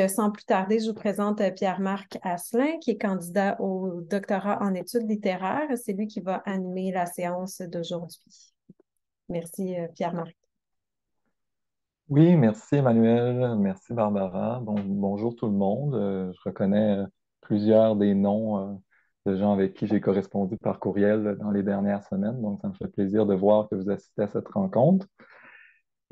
Sans plus tarder, je vous présente Pierre-Marc Asselin, qui est candidat au doctorat en études littéraires. C'est lui qui va animer la séance d'aujourd'hui. Merci, Pierre-Marc. Oui, merci Emmanuel, merci Barbara. Bonjour tout le monde. Je reconnais plusieurs des noms de gens avec qui j'ai correspondu par courriel dans les dernières semaines, donc ça me fait plaisir de voir que vous assistez à cette rencontre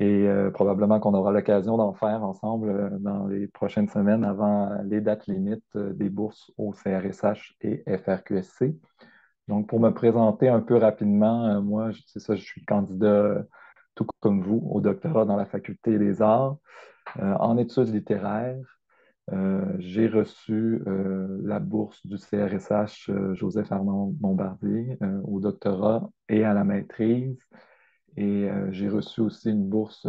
et probablement qu'on aura l'occasion d'en faire ensemble dans les prochaines semaines avant les dates limites des bourses au CRSH et FRQSC. Donc, pour me présenter un peu rapidement, moi, c'est ça, je suis candidat, tout comme vous, au doctorat dans la faculté des arts, en études littéraires. J'ai reçu la bourse du CRSH Joseph-Armand Bombardier au doctorat et à la maîtrise. Et j'ai reçu aussi une bourse,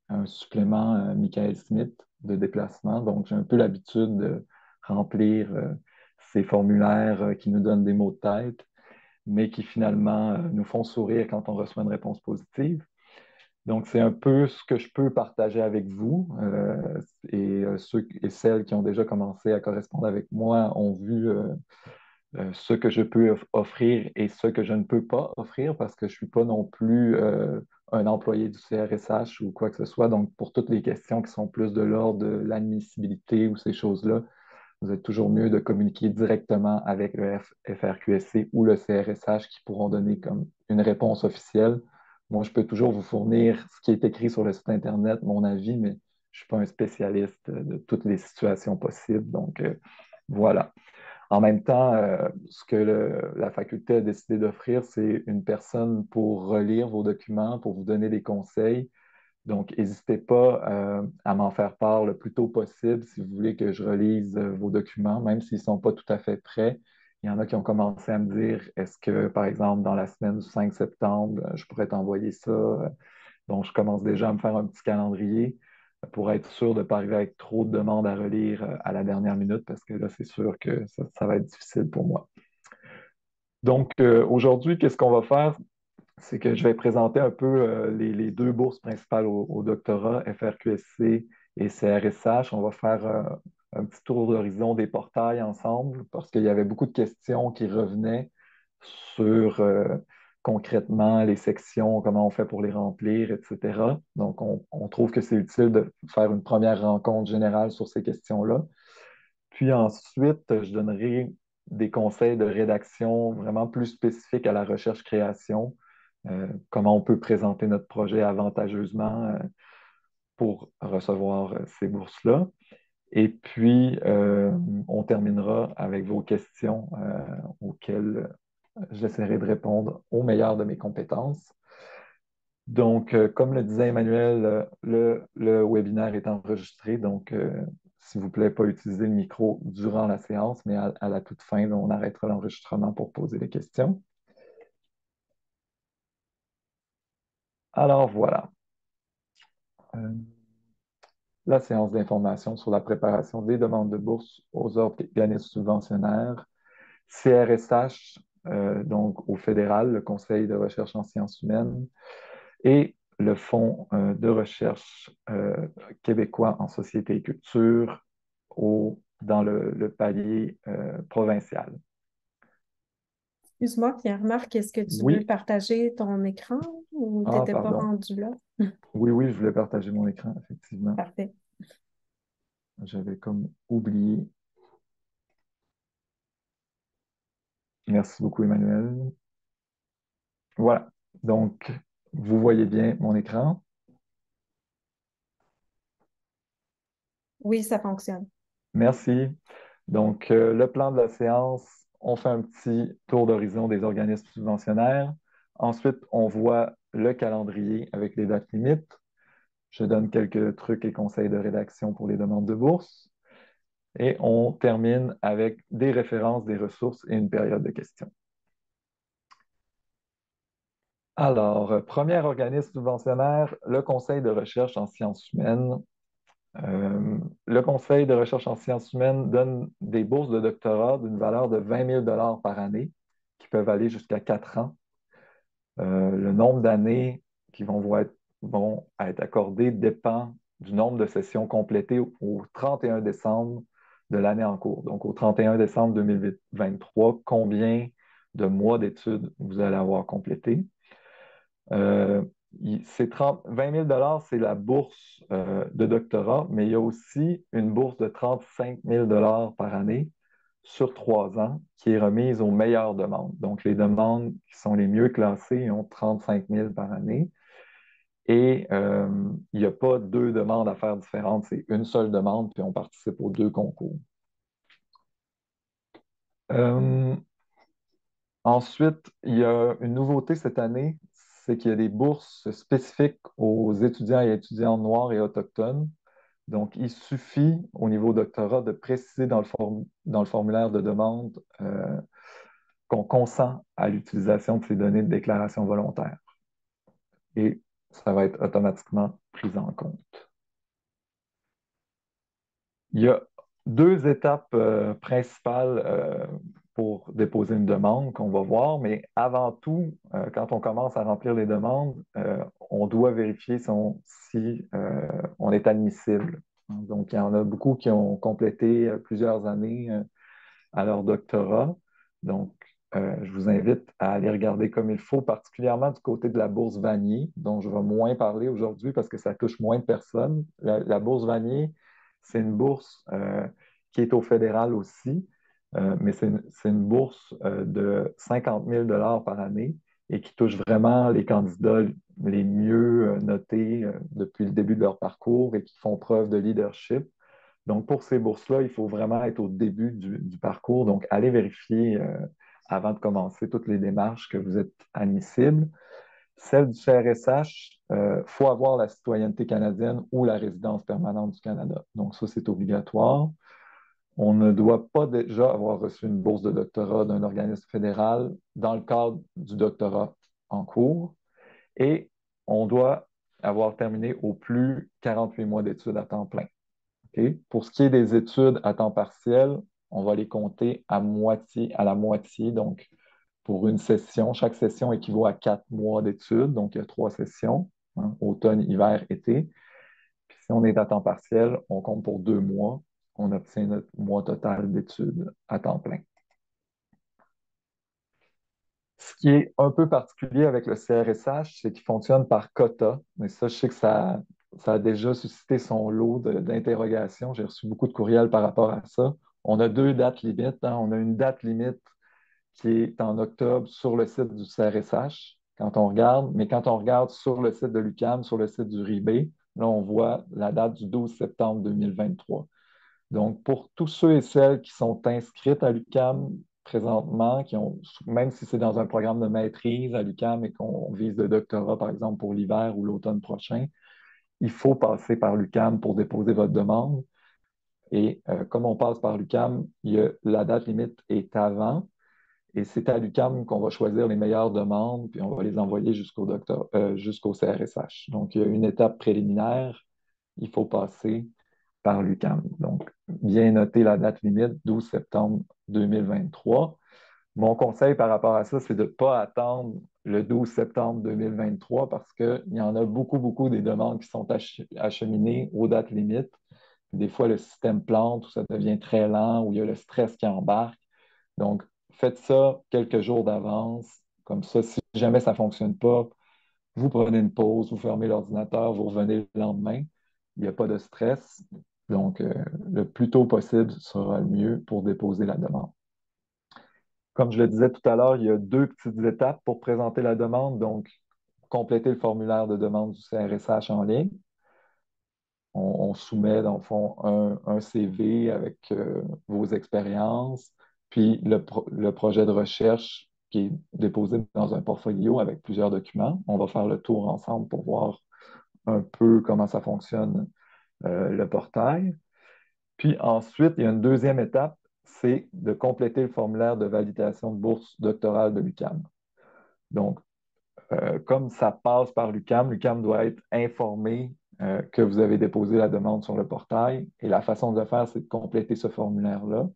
un supplément Michael Smith de déplacement. Donc, j'ai un peu l'habitude de remplir ces formulaires qui nous donnent des mots de tête, mais qui finalement nous font sourire quand on reçoit une réponse positive. Donc, c'est un peu ce que je peux partager avec vous. Et ceux et celles qui ont déjà commencé à correspondre avec moi ont vu ce que je peux offrir et ce que je ne peux pas offrir parce que je ne suis pas non plus un employé du CRSH ou quoi que ce soit. Donc, pour toutes les questions qui sont plus de l'ordre de l'admissibilité ou ces choses-là, vous êtes toujours mieux de communiquer directement avec le FRQSC ou le CRSH qui pourront donner comme une réponse officielle. Moi, je peux toujours vous fournir ce qui est écrit sur le site Internet, mon avis, mais je ne suis pas un spécialiste de toutes les situations possibles. Donc, voilà. En même temps, ce que la faculté a décidé d'offrir, c'est une personne pour relire vos documents, pour vous donner des conseils. Donc, n'hésitez pas à m'en faire part le plus tôt possible si vous voulez que je relise vos documents, même s'ils ne sont pas tout à fait prêts. Il y en a qui ont commencé à me dire, est-ce que, par exemple, dans la semaine du 5 septembre, je pourrais t'envoyer ça? Donc, je commence déjà à me faire un petit calendrier pour être sûr de ne pas arriver avec trop de demandes à relire à la dernière minute, parce que là, c'est sûr que ça va être difficile pour moi. Donc, aujourd'hui, qu'est-ce qu'on va faire? C'est que je vais présenter un peu les deux bourses principales au doctorat, FRQSC et CRSH. On va faire un petit tour d'horizon des portails ensemble parce qu'il y avait beaucoup de questions qui revenaient sur concrètement les sections, comment on fait pour les remplir, etc. Donc, on trouve que c'est utile de faire une première rencontre générale sur ces questions-là. Puis ensuite, je donnerai des conseils de rédaction vraiment plus spécifiques à la recherche-création, comment on peut présenter notre projet avantageusement pour recevoir ces bourses-là. Et puis, on terminera avec vos questions auxquelles j'essaierai de répondre au meilleur de mes compétences. Donc, comme le disait Emmanuel, le webinaire est enregistré, donc s'il vous plaît, pas utiliser le micro durant la séance, mais à la toute fin, là, on arrêtera l'enregistrement pour poser les questions. Alors voilà, Euh, la séance d'information sur la préparation des demandes de bourse aux organismes subventionnaires, CRSH, donc au fédéral, le Conseil de recherche en sciences humaines, et le Fonds de recherche québécois en société et culture dans le palier provincial. Excuse-moi, Pierre-Marc, est-ce que tu veux Oui, partager ton écran ou tu n'étais pas pardon. rendu là? Oui, oui, je voulais partager mon écran, effectivement. Parfait. J'avais comme oublié. Merci beaucoup, Emmanuel. Voilà. Donc, vous voyez bien mon écran. Oui, ça fonctionne. Merci. Donc, le plan de la séance, on fait un petit tour d'horizon des organismes subventionnaires. Ensuite, on voit le calendrier avec les dates limites. Je donne quelques trucs et conseils de rédaction pour les demandes de bourse. Et on termine avec des références, des ressources et une période de questions. Alors, premier organisme subventionnaire, le Conseil de recherche en sciences humaines. Le Conseil de recherche en sciences humaines donne des bourses de doctorat d'une valeur de 20 000 par année, qui peuvent aller jusqu'à 4 ans. Le nombre d'années qui vont être accordées dépend du nombre de sessions complétées au 31 décembre de l'année en cours. Donc, au 31 décembre 2023, combien de mois d'études vous allez avoir complété? Euh, 20 000 c'est la bourse de doctorat, mais il y a aussi une bourse de 35 000 par année sur 3 ans qui est remise aux meilleures demandes. Donc, les demandes qui sont les mieux classées ont 35 000 par année. Et il n'y a pas deux demandes à faire différentes, c'est une seule demande, puis on participe aux deux concours. Euh, Ensuite, il y a une nouveauté cette année, c'est qu'il y a des bourses spécifiques aux étudiants et étudiantes noirs et autochtones. Donc, il suffit au niveau doctorat de préciser dans le formulaire de demande qu'on consent à l'utilisation de ces données de déclaration volontaire. Et ça va être automatiquement pris en compte. Il y a deux étapes principales pour déposer une demande qu'on va voir, mais avant tout, quand on commence à remplir les demandes, on doit vérifier si on est admissible. Donc, il y en a beaucoup qui ont complété plusieurs années à leur doctorat. Donc, je vous invite à aller regarder comme il faut, particulièrement du côté de la bourse Vanier, dont je vais moins parler aujourd'hui parce que ça touche moins de personnes. La bourse Vanier, c'est une bourse qui est au fédéral aussi, mais c'est une bourse de 50 000 par année et qui touche vraiment les candidats les mieux notés depuis le début de leur parcours et qui font preuve de leadership. Donc, pour ces bourses-là, il faut vraiment être au début du parcours. Donc, allez vérifier avant de commencer toutes les démarches que vous êtes admissible. Celle du CRSH, il faut avoir la citoyenneté canadienne ou la résidence permanente du Canada. Donc, ça, c'est obligatoire. On ne doit pas déjà avoir reçu une bourse de doctorat d'un organisme fédéral dans le cadre du doctorat en cours. Et on doit avoir terminé au plus 48 mois d'études à temps plein. Okay? Pour ce qui est des études à temps partiel, on va les compter à la moitié. Donc, pour une session, chaque session équivaut à 4 mois d'études. Donc, il y a 3 sessions, hein, automne, hiver, été. Puis, si on est à temps partiel, on compte pour 2 mois. On obtient notre mois total d'études à temps plein. Ce qui est un peu particulier avec le CRSH, c'est qu'il fonctionne par quota. Mais ça, je sais que ça a déjà suscité son lot d'interrogations. J'ai reçu beaucoup de courriels par rapport à ça. On a deux dates limites, hein. On a une date limite qui est en octobre sur le site du CRSH, quand on regarde, mais quand on regarde sur le site de l'UQAM, sur le site du RIBE, là, on voit la date du 12 septembre 2023. Donc, pour tous ceux et celles qui sont inscrites à l'UQAM présentement, même si c'est dans un programme de maîtrise à l'UQAM et qu'on vise le doctorat, par exemple, pour l'hiver ou l'automne prochain, il faut passer par l'UQAM pour déposer votre demande. Et comme on passe par l'UQAM, la date limite est avant. Et c'est à l'UQAM qu'on va choisir les meilleures demandes, puis on va les envoyer jusqu'au CRSH. Donc, il y a une étape préliminaire, il faut passer par l'UQAM. Donc, bien noter la date limite, 12 septembre 2023. Mon conseil par rapport à ça, c'est de ne pas attendre le 12 septembre 2023 parce qu'il y en a beaucoup, beaucoup des demandes qui sont acheminées aux dates limites. Des fois, le système plante ou ça devient très lent ou il y a le stress qui embarque. Donc, faites ça quelques jours d'avance. Comme ça, si jamais ça ne fonctionne pas, vous prenez une pause, vous fermez l'ordinateur, vous revenez le lendemain. Il n'y a pas de stress. Donc, le plus tôt possible sera le mieux pour déposer la demande. Comme je le disais tout à l'heure, il y a deux petites étapes pour présenter la demande. Donc, compléter le formulaire de demande du CRSH en ligne. On soumet, dans le fond, un CV avec vos expériences, puis le projet de recherche qui est déposé dans un portfolio avec plusieurs documents. On va faire le tour ensemble pour voir un peu comment ça fonctionne, le portail. Puis ensuite, il y a une deuxième étape, c'est de compléter le formulaire de validation de bourse doctorale de l'UQAM. Donc, comme ça passe par l'UQAM, l'UQAM doit être informé que vous avez déposé la demande sur le portail. Et la façon de le faire, c'est de compléter ce formulaire-là.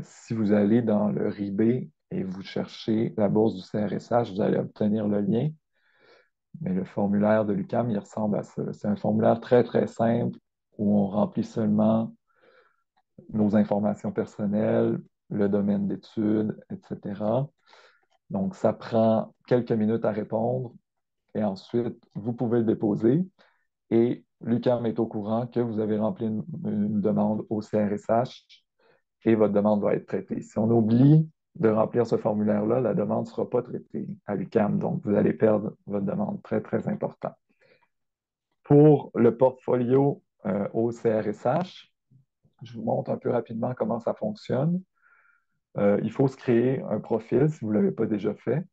Si vous allez dans le RIBE et vous cherchez la bourse du CRSH, vous allez obtenir le lien. Mais le formulaire de l'UQAM, il ressemble à ça. C'est un formulaire très, très simple où on remplit seulement nos informations personnelles, le domaine d'études, etc. Donc, ça prend quelques minutes à répondre et ensuite, vous pouvez le déposer et l'UQAM est au courant que vous avez rempli une demande au CRSH et votre demande va être traitée. Si on oublie de remplir ce formulaire-là, la demande ne sera pas traitée à l'UQAM, donc vous allez perdre votre demande. Très, très important. Pour le portfolio au CRSH, je vous montre un peu rapidement comment ça fonctionne. Il faut se créer un profil si vous ne l'avez pas déjà fait.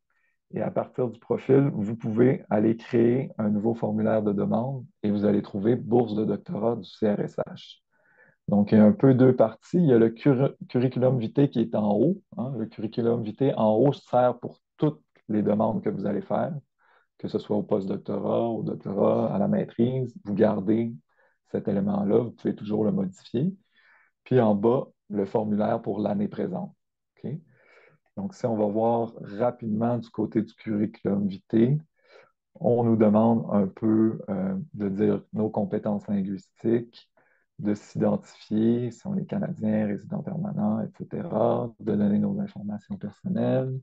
Et à partir du profil, vous pouvez aller créer un nouveau formulaire de demande et vous allez trouver bourse de doctorat du CRSH. Donc, il y a un peu deux parties. Il y a le curriculum vitae qui est en haut, hein. Le curriculum vitae en haut sert pour toutes les demandes que vous allez faire, que ce soit au postdoctorat, au doctorat, à la maîtrise. Vous gardez cet élément-là, vous pouvez toujours le modifier. Puis en bas, le formulaire pour l'année présente. OK? Donc, si on va voir rapidement du côté du curriculum vitae, on nous demande un peu de dire nos compétences linguistiques, de s'identifier, si on est Canadien, résident permanent, etc., de donner nos informations personnelles.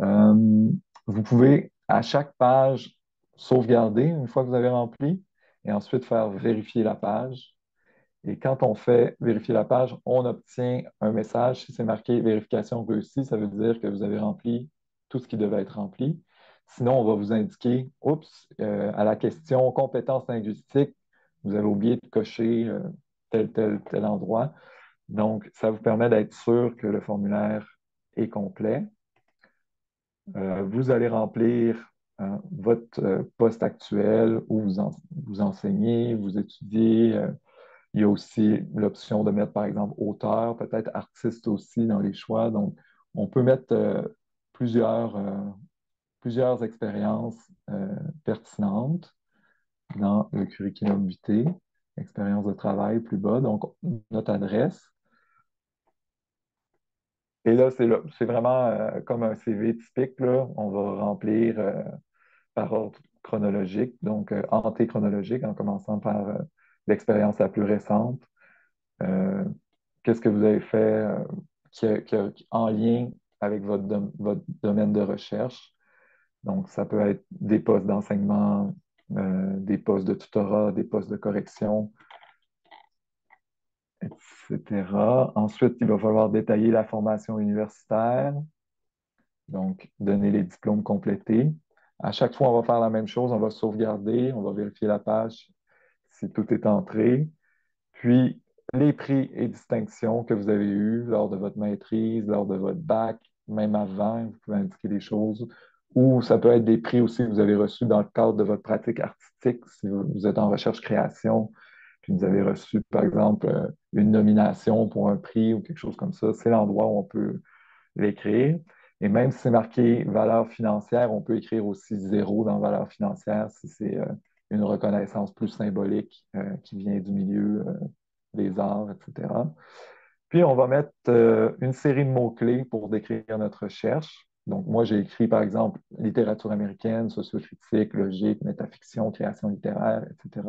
Euh, Vous pouvez, à chaque page, sauvegarder une fois que vous avez rempli et ensuite faire vérifier la page. Et quand on fait vérifier la page, on obtient un message. Si c'est marqué vérification réussie, ça veut dire que vous avez rempli tout ce qui devait être rempli. Sinon, on va vous indiquer, oups, à la question compétences linguistiques, vous avez oublié de cocher tel endroit. Donc, ça vous permet d'être sûr que le formulaire est complet. Vous allez remplir votre poste actuel où vous enseignez, vous étudiez. Il y a aussi l'option de mettre, par exemple, auteur, peut-être artiste aussi dans les choix. Donc, on peut mettre plusieurs, euh, plusieurs expériences pertinentes dans le curriculum vitae, expérience de travail plus bas. Donc, notre adresse. Et là, c'est vraiment comme un CV typique, là. On va remplir par ordre chronologique, donc antéchronologique, en commençant par l'expérience la plus récente. Euh, Qu'est-ce que vous avez fait en lien avec votre domaine de recherche. Donc, ça peut être des postes d'enseignement, des postes de tutorat, des postes de correction, etc. Ensuite, il va falloir détailler la formation universitaire, donc donner les diplômes complétés. À chaque fois, on va faire la même chose, on va sauvegarder, on va vérifier la page si tout est entré. Puis, les prix et distinctions que vous avez eus lors de votre maîtrise, lors de votre bac, même avant, vous pouvez indiquer des choses. Ou ça peut être des prix aussi que vous avez reçus dans le cadre de votre pratique artistique, si vous êtes en recherche-création, puis vous avez reçu, par exemple, une nomination pour un prix ou quelque chose comme ça. C'est l'endroit où on peut l'écrire. Et même si c'est marqué valeur financière, on peut écrire aussi zéro dans valeur financière si c'est une reconnaissance plus symbolique qui vient du milieu des arts, etc. Puis on va mettre une série de mots-clés pour décrire notre recherche. Donc, moi, j'ai écrit, par exemple, littérature américaine, sociocritique, logique, métafiction, création littéraire, etc.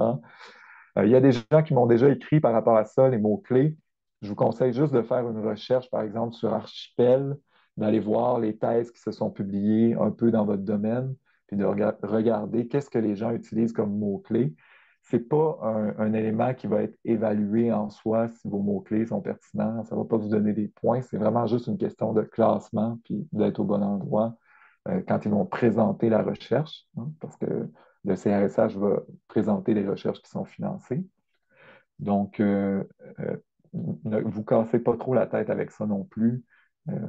Il y a des gens qui m'ont déjà écrit par rapport à ça, les mots-clés. Je vous conseille juste de faire une recherche, par exemple, sur Archipel, d'aller voir les thèses qui se sont publiées un peu dans votre domaine, puis de regarder qu'est-ce que les gens utilisent comme mots-clés. Ce n'est pas un élément qui va être évalué en soi si vos mots-clés sont pertinents. Ça ne va pas vous donner des points. C'est vraiment juste une question de classement, puis d'être au bon endroit quand ils vont présenter la recherche, hein, parce que le CRSH va présenter les recherches qui sont financées. Donc, euh, ne vous cassez pas trop la tête avec ça non plus.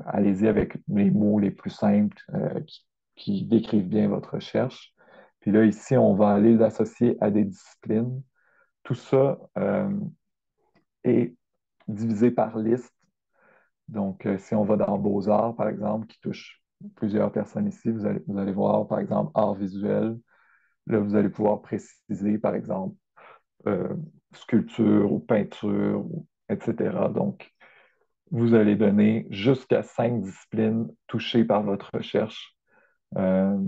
Allez-y avec les mots les plus simples qui décrivent bien votre recherche. Puis là, ici, on va aller l'associer à des disciplines. Tout ça est divisé par liste. Donc, si on va dans Beaux-Arts, par exemple, qui touche plusieurs personnes ici, vous allez voir, par exemple, art visuel. Là, vous allez pouvoir préciser, par exemple, euh, sculpture ou peinture, etc. Donc, vous allez donner jusqu'à 5 disciplines touchées par votre recherche. Euh,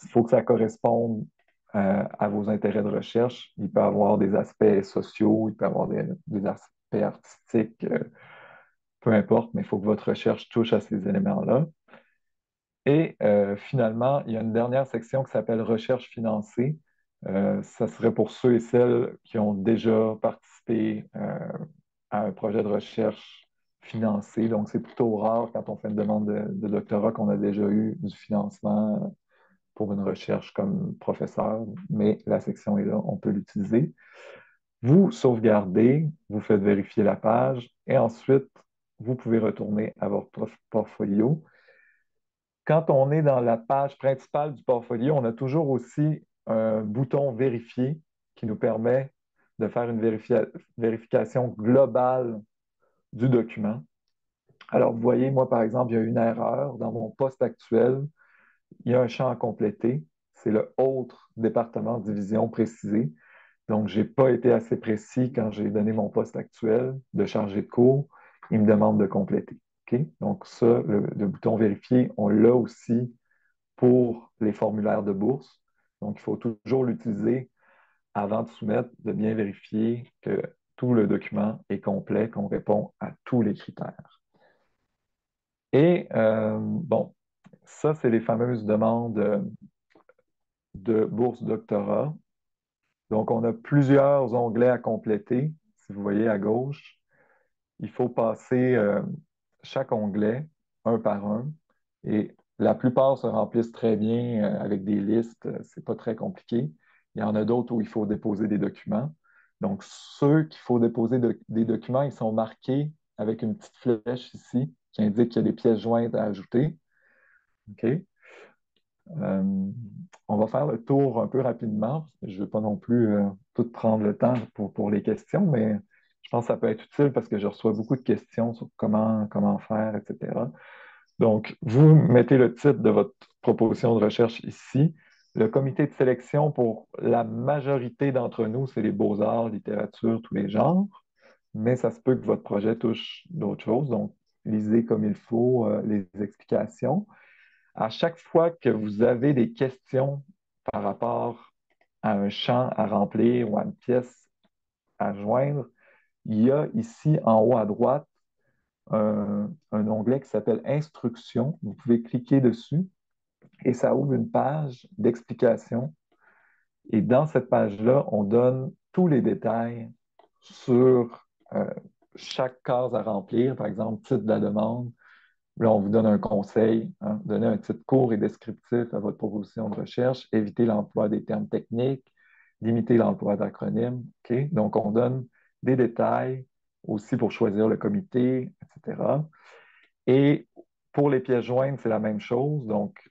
il faut que ça corresponde à vos intérêts de recherche. Il peut y avoir des aspects sociaux, il peut y avoir des aspects artistiques, peu importe, mais il faut que votre recherche touche à ces éléments-là. Et finalement, il y a une dernière section qui s'appelle recherche financée. Ça serait pour ceux et celles qui ont déjà participé à un projet de recherche financé. Donc, c'est plutôt rare quand on fait une demande de doctorat qu'on a déjà eu du financement pour une recherche comme professeur, mais la section est là, on peut l'utiliser. Vous sauvegardez, vous faites vérifier la page et ensuite, vous pouvez retourner à votre portfolio. Quand on est dans la page principale du portfolio, on a toujours aussi un bouton Vérifier qui nous permet de faire une vérification globale du document. Alors, vous voyez, moi, par exemple, il y a une erreur dans mon poste actuel. Il y a un champ à compléter. C'est le autre département, division précisé. Donc, je n'ai pas été assez précis quand j'ai donné mon poste actuel de chargé de cours. Il me demande de compléter. OK? Donc, ça, le bouton Vérifier, on l'a aussi pour les formulaires de bourse. Donc, il faut toujours l'utiliser avant de soumettre, de bien vérifier que tout le document est complet, qu'on répond à tous les critères. Et bon, ça, c'est les fameuses demandes de bourse doctorat. Donc, on a plusieurs onglets à compléter. Si vous voyez à gauche, il faut passer chaque onglet un par un. Et la plupart se remplissent très bien avec des listes. C'est pas très compliqué. Il y en a d'autres où il faut déposer des documents. Donc, ceux qu'il faut déposer des documents, ils sont marqués avec une petite flèche ici qui indique qu'il y a des pièces jointes à ajouter. OK? Euh, on va faire le tour un peu rapidement. Je ne veux pas non plus tout prendre le temps pour les questions, mais je pense que ça peut être utile parce que je reçois beaucoup de questions sur comment faire, etc. Donc, vous mettez le titre de votre proposition de recherche ici. Le comité de sélection pour la majorité d'entre nous, c'est les beaux-arts, littérature, tous les genres, mais ça se peut que votre projet touche d'autres choses. Donc, lisez comme il faut les explications. À chaque fois que vous avez des questions par rapport à un champ à remplir ou à une pièce à joindre, il y a ici en haut à droite un onglet qui s'appelle Instructions. Vous pouvez cliquer dessus et ça ouvre une page d'explication. Et dans cette page-là, on donne tous les détails sur chaque case à remplir, par exemple, titre de la demande. Là, on vous donne un conseil, hein, donner un titre court et descriptif à votre proposition de recherche, éviter l'emploi des termes techniques, limiter l'emploi d'acronymes. OK? Donc, on donne des détails aussi pour choisir le comité, etc. Et pour les pièces jointes, c'est la même chose. Donc,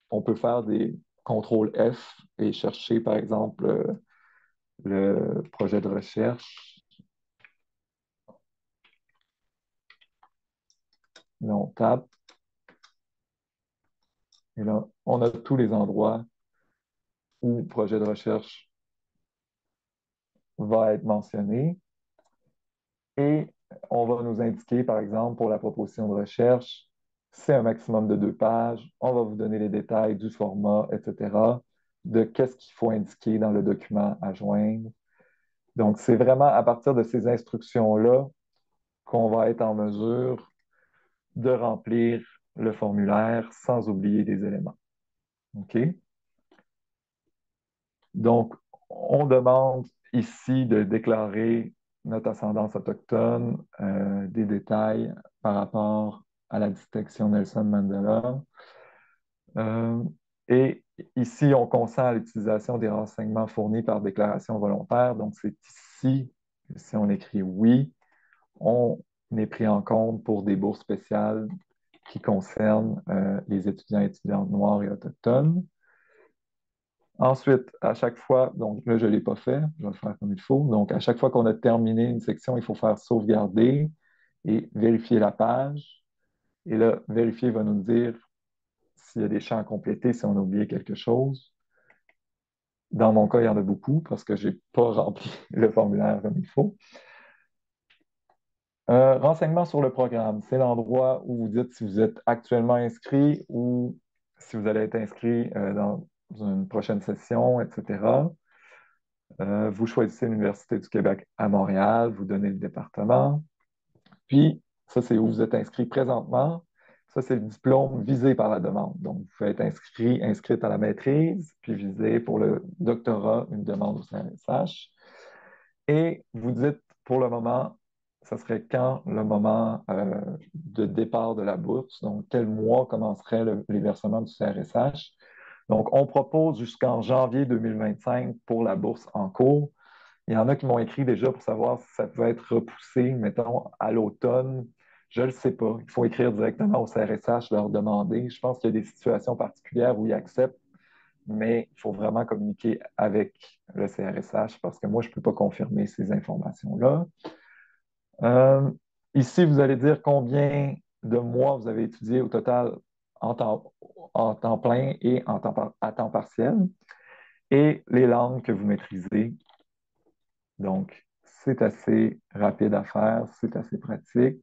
on peut faire des contrôles F et chercher, par exemple, le projet de recherche. Là, on tape. Et là, on a tous les endroits où le projet de recherche va être mentionné. Et on va nous indiquer, par exemple, pour la proposition de recherche, c'est un maximum de 2 pages. On va vous donner les détails du format, etc., de qu'est-ce qu'il faut indiquer dans le document à joindre. Donc, c'est vraiment à partir de ces instructions-là qu'on va être en mesure de remplir le formulaire sans oublier des éléments. OK? Donc, on demande ici de déclarer notre ascendance autochtone, des détails par rapport à la distinction Nelson Mandela. Euh, et ici, on consent à l'utilisation des renseignements fournis par déclaration volontaire. Donc, c'est ici, si on écrit oui, on est pris en compte pour des bourses spéciales qui concernent les étudiants et étudiantes noirs et autochtones. Ensuite, à chaque fois, donc là, je ne l'ai pas fait, je vais le faire comme il faut. Donc, à chaque fois qu'on a terminé une section, il faut faire sauvegarder et vérifier la page. Et là, vérifier va nous dire s'il y a des champs à compléter, si on a oublié quelque chose. Dans mon cas, il y en a beaucoup parce que je n'ai pas rempli le formulaire comme il faut. Renseignements sur le programme, c'est l'endroit où vous dites si vous êtes actuellement inscrit ou si vous allez être inscrit dans une prochaine session, etc. Vous choisissez l'Université du Québec à Montréal, vous donnez le département. Puis, ça, c'est où vous êtes inscrit présentement. Ça, c'est le diplôme visé par la demande. Donc, vous pouvez être inscrite à la maîtrise, puis visé pour le doctorat, une demande au CNSH. Et vous dites, pour le moment, ça serait quand le moment de départ de la bourse? Donc, quel mois commencerait les versements du CRSH? Donc, on propose jusqu'en janvier 2025 pour la bourse en cours. Il y en a qui m'ont écrit déjà pour savoir si ça peut être repoussé, mettons, à l'automne. Je ne le sais pas. Il faut écrire directement au CRSH, leur demander. Je pense qu'il y a des situations particulières où ils acceptent, mais il faut vraiment communiquer avec le CRSH parce que moi, je ne peux pas confirmer ces informations-là. Euh, Ici, vous allez dire combien de mois vous avez étudié au total en temps plein et à temps partiel et les langues que vous maîtrisez. Donc, c'est assez rapide à faire, c'est assez pratique.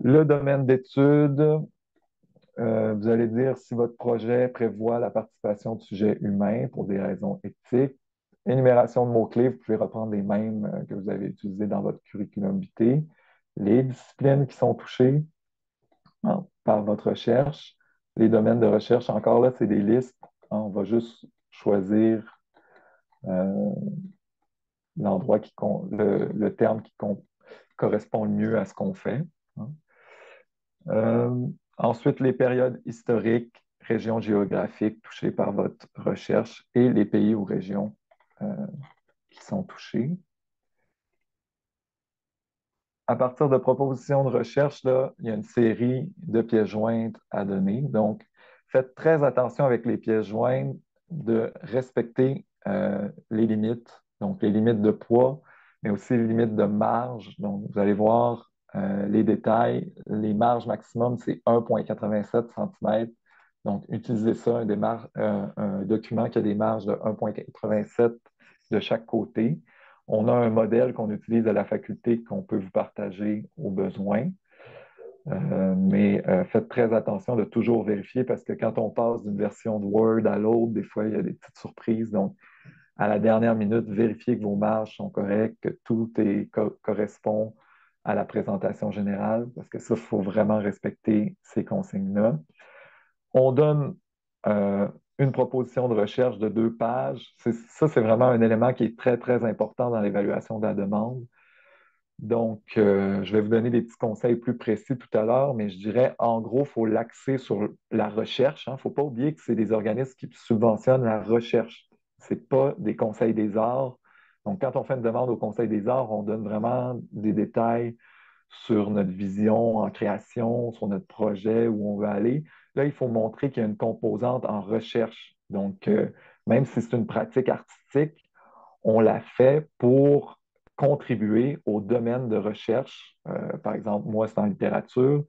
Le domaine d'études, vous allez dire si votre projet prévoit la participation de sujets humains pour des raisons éthiques. Énumération de mots-clés, vous pouvez reprendre les mêmes que vous avez utilisés dans votre curriculum vitae. Les disciplines qui sont touchées par votre recherche. Les domaines de recherche, encore là, c'est des listes. On va juste choisir euh, l'endroit le terme qui correspond le mieux à ce qu'on fait. Hein. Ensuite, les périodes historiques, régions géographiques touchées par votre recherche et les pays ou régions euh, qui sont touchés. À partir de propositions de recherche, là, il y a une série de pièces jointes à donner. Donc, faites très attention avec les pièces jointes de respecter les limites, donc les limites de poids, mais aussi les limites de marge. Donc, vous allez voir les détails. Les marges maximum, c'est 1,87 cm. Donc, utilisez ça, un document qui a des marges de 1,87 de chaque côté. On a un modèle qu'on utilise à la faculté qu'on peut vous partager au besoin. Mais faites très attention de toujours vérifier parce que quand on passe d'une version de Word à l'autre, des fois, il y a des petites surprises. Donc, à la dernière minute, vérifiez que vos marges sont correctes, que tout correspond à la présentation générale parce que ça, il faut vraiment respecter ces consignes-là. On donne une proposition de recherche de 2 pages. Ça, c'est vraiment un élément qui est très, très important dans l'évaluation de la demande. Donc, je vais vous donner des petits conseils plus précis tout à l'heure, mais je dirais, en gros, il faut l'axer sur la recherche. Il ne faut pas oublier que c'est des organismes qui subventionnent la recherche. Ce n'est pas des conseils des arts. Donc, quand on fait une demande au Conseil des arts, on donne vraiment des détails sur notre vision en création, sur notre projet, où on veut aller. Là, il faut montrer qu'il y a une composante en recherche. Donc, même si c'est une pratique artistique, on la fait pour contribuer au domaine de recherche. Par exemple, moi, c'est en littérature.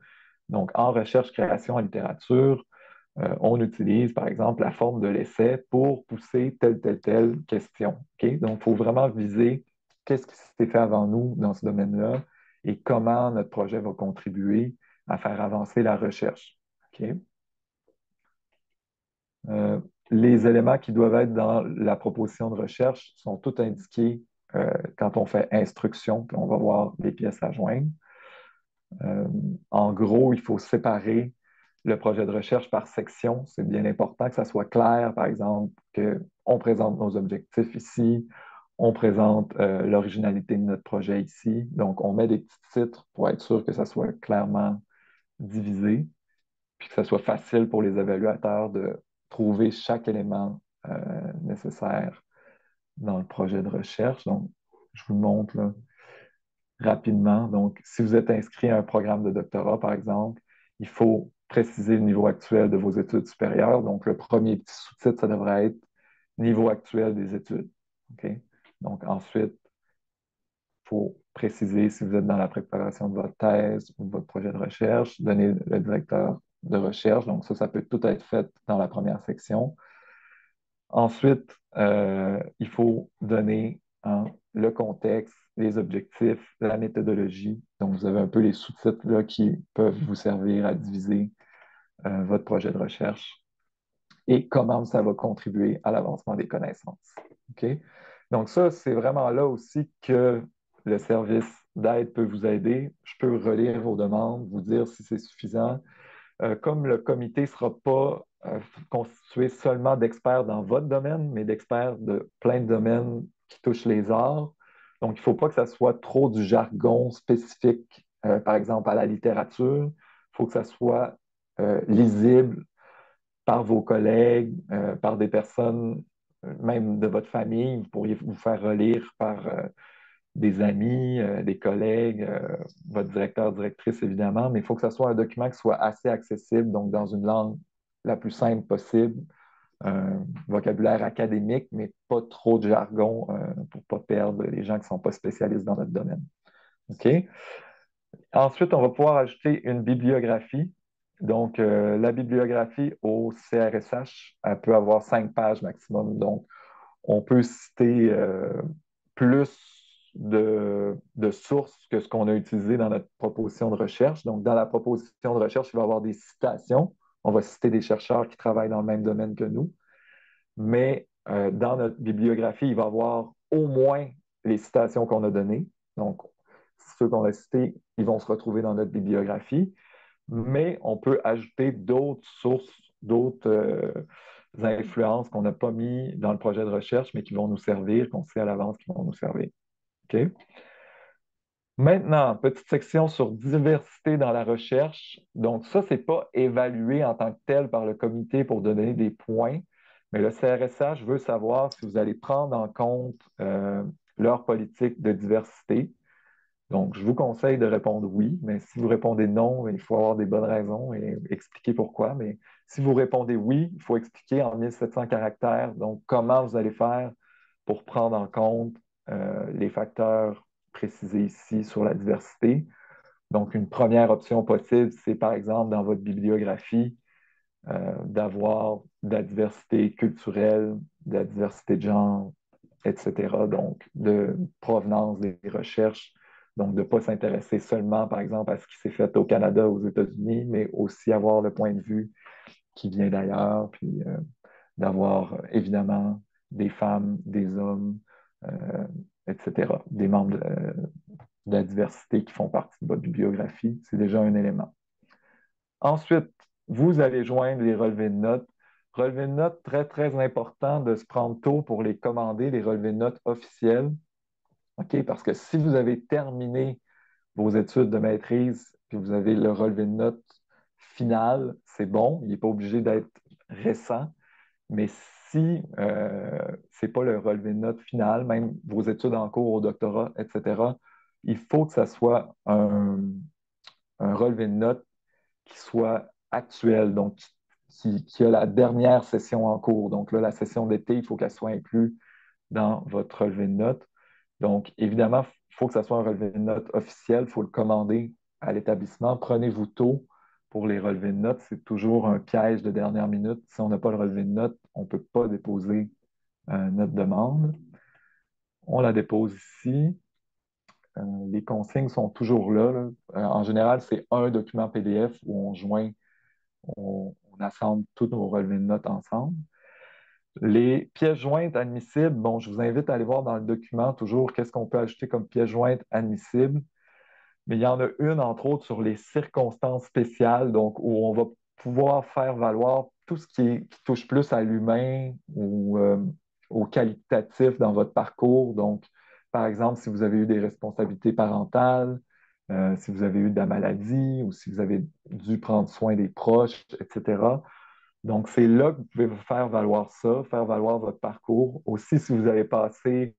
Donc, en recherche, création en littérature, on utilise, par exemple, la forme de l'essai pour pousser telle question. Okay? Donc, il faut vraiment viser qu'est-ce qui s'est fait avant nous dans ce domaine-là et comment notre projet va contribuer à faire avancer la recherche. Okay? Euh, les éléments qui doivent être dans la proposition de recherche sont tous indiqués quand on fait instruction, puis on va voir les pièces à joindre. Euh, En gros, il faut séparer le projet de recherche par section. C'est bien important que ça soit clair, par exemple, qu'on présente nos objectifs ici, on présente l'originalité de notre projet ici. Donc, on met des petits titres pour être sûr que ça soit clairement divisé, puis que ça soit facile pour les évaluateurs de trouver chaque élément nécessaire dans le projet de recherche. Donc, je vous montre là, rapidement. Donc, si vous êtes inscrit à un programme de doctorat, par exemple, il faut préciser le niveau actuel de vos études supérieures. Donc, le premier petit sous-titre, ça devrait être niveau actuel des études. OK? Donc, ensuite, il faut préciser si vous êtes dans la préparation de votre thèse ou de votre projet de recherche, donner le directeur de recherche. Donc, ça peut tout être fait dans la première section. Ensuite, il faut donner le contexte, les objectifs, la méthodologie. Donc, vous avez un peu les sous-titres là, qui peuvent vous servir à diviser votre projet de recherche et comment ça va contribuer à l'avancement des connaissances. OK? Donc ça, c'est vraiment là aussi que le service d'aide peut vous aider. Je peux relire vos demandes, vous dire si c'est suffisant. Comme le comité ne sera pas constitué seulement d'experts dans votre domaine, mais d'experts de plein de domaines qui touchent les arts, donc il ne faut pas que ça soit trop du jargon spécifique, par exemple à la littérature. Il faut que ça soit lisible par vos collègues, par des personnes, même de votre famille. Vous pourriez vous faire relire par des amis, des collègues, votre directeur, directrice, évidemment, mais il faut que ce soit un document qui soit assez accessible, donc dans une langue la plus simple possible, un vocabulaire académique, mais pas trop de jargon pour ne pas perdre les gens qui ne sont pas spécialistes dans notre domaine. OK? Ensuite, on va pouvoir ajouter une bibliographie. Donc, la bibliographie au CRSH, elle peut avoir 5 pages maximum. Donc, on peut citer plus de sources que ce qu'on a utilisé dans notre proposition de recherche. Donc, dans la proposition de recherche, il va y avoir des citations. On va citer des chercheurs qui travaillent dans le même domaine que nous. Mais dans notre bibliographie, il va y avoir au moins les citations qu'on a données. Donc, ceux qu'on a cités, ils vont se retrouver dans notre bibliographie. Mais on peut ajouter d'autres sources, d'autres influences qu'on n'a pas mis dans le projet de recherche, mais qui vont nous servir, qu'on sait à l'avance qui vont nous servir. OK? Maintenant, petite section sur diversité dans la recherche. Donc, ça, ce n'est pas évalué en tant que tel par le comité pour donner des points, mais le CRSH veut savoir si vous allez prendre en compte leur politique de diversité. Donc, je vous conseille de répondre oui, mais si vous répondez non, il faut avoir des bonnes raisons et expliquer pourquoi. Mais si vous répondez oui, il faut expliquer en 1700 caractères, donc comment vous allez faire pour prendre en compte les facteurs précisés ici sur la diversité. Donc, une première option possible, c'est par exemple dans votre bibliographie d'avoir de la diversité culturelle, de la diversité de genre, etc. Donc, de provenance des recherches. Donc, de ne pas s'intéresser seulement, par exemple, à ce qui s'est fait au Canada, aux États-Unis, mais aussi avoir le point de vue qui vient d'ailleurs, puis d'avoir évidemment des femmes, des hommes, euh, etc., des membres de la diversité qui font partie de votre bibliographie. C'est déjà un élément. Ensuite, vous allez joindre les relevés de notes. Relevés de notes, très, très important de se prendre tôt pour les commander, les relevés de notes officiels. OK? Parce que si vous avez terminé vos études de maîtrise, puis vous avez le relevé de notes final, c'est bon. Il n'est pas obligé d'être récent. Mais si ce n'est pas le relevé de notes final, même vos études en cours au doctorat, etc., il faut que ça soit un relevé de notes qui soit actuel, donc qui a la dernière session en cours. Donc là, la session d'été, il faut qu'elle soit inclue dans votre relevé de notes. Donc, évidemment, il faut que ce soit un relevé de notes officiel, il faut le commander à l'établissement. Prenez-vous tôt pour les relevés de notes. C'est toujours un piège de dernière minute. Si on n'a pas le relevé de notes, on ne peut pas déposer notre demande. On la dépose ici. Les consignes sont toujours là, là. En général, c'est un document PDF où on assemble tous nos relevés de notes ensemble. Les pièces jointes admissibles, bon, je vous invite à aller voir dans le document toujours qu'est-ce qu'on peut ajouter comme pièce jointe admissible. Mais il y en a une, entre autres, sur les circonstances spéciales, donc où on va pouvoir faire valoir tout ce qui touche plus à l'humain ou au qualitatif dans votre parcours. Donc, par exemple, si vous avez eu des responsabilités parentales, si vous avez eu de la maladie ou si vous avez dû prendre soin des proches, etc. Donc, c'est là que vous pouvez faire valoir ça, faire valoir votre parcours. Aussi, si vous avez passé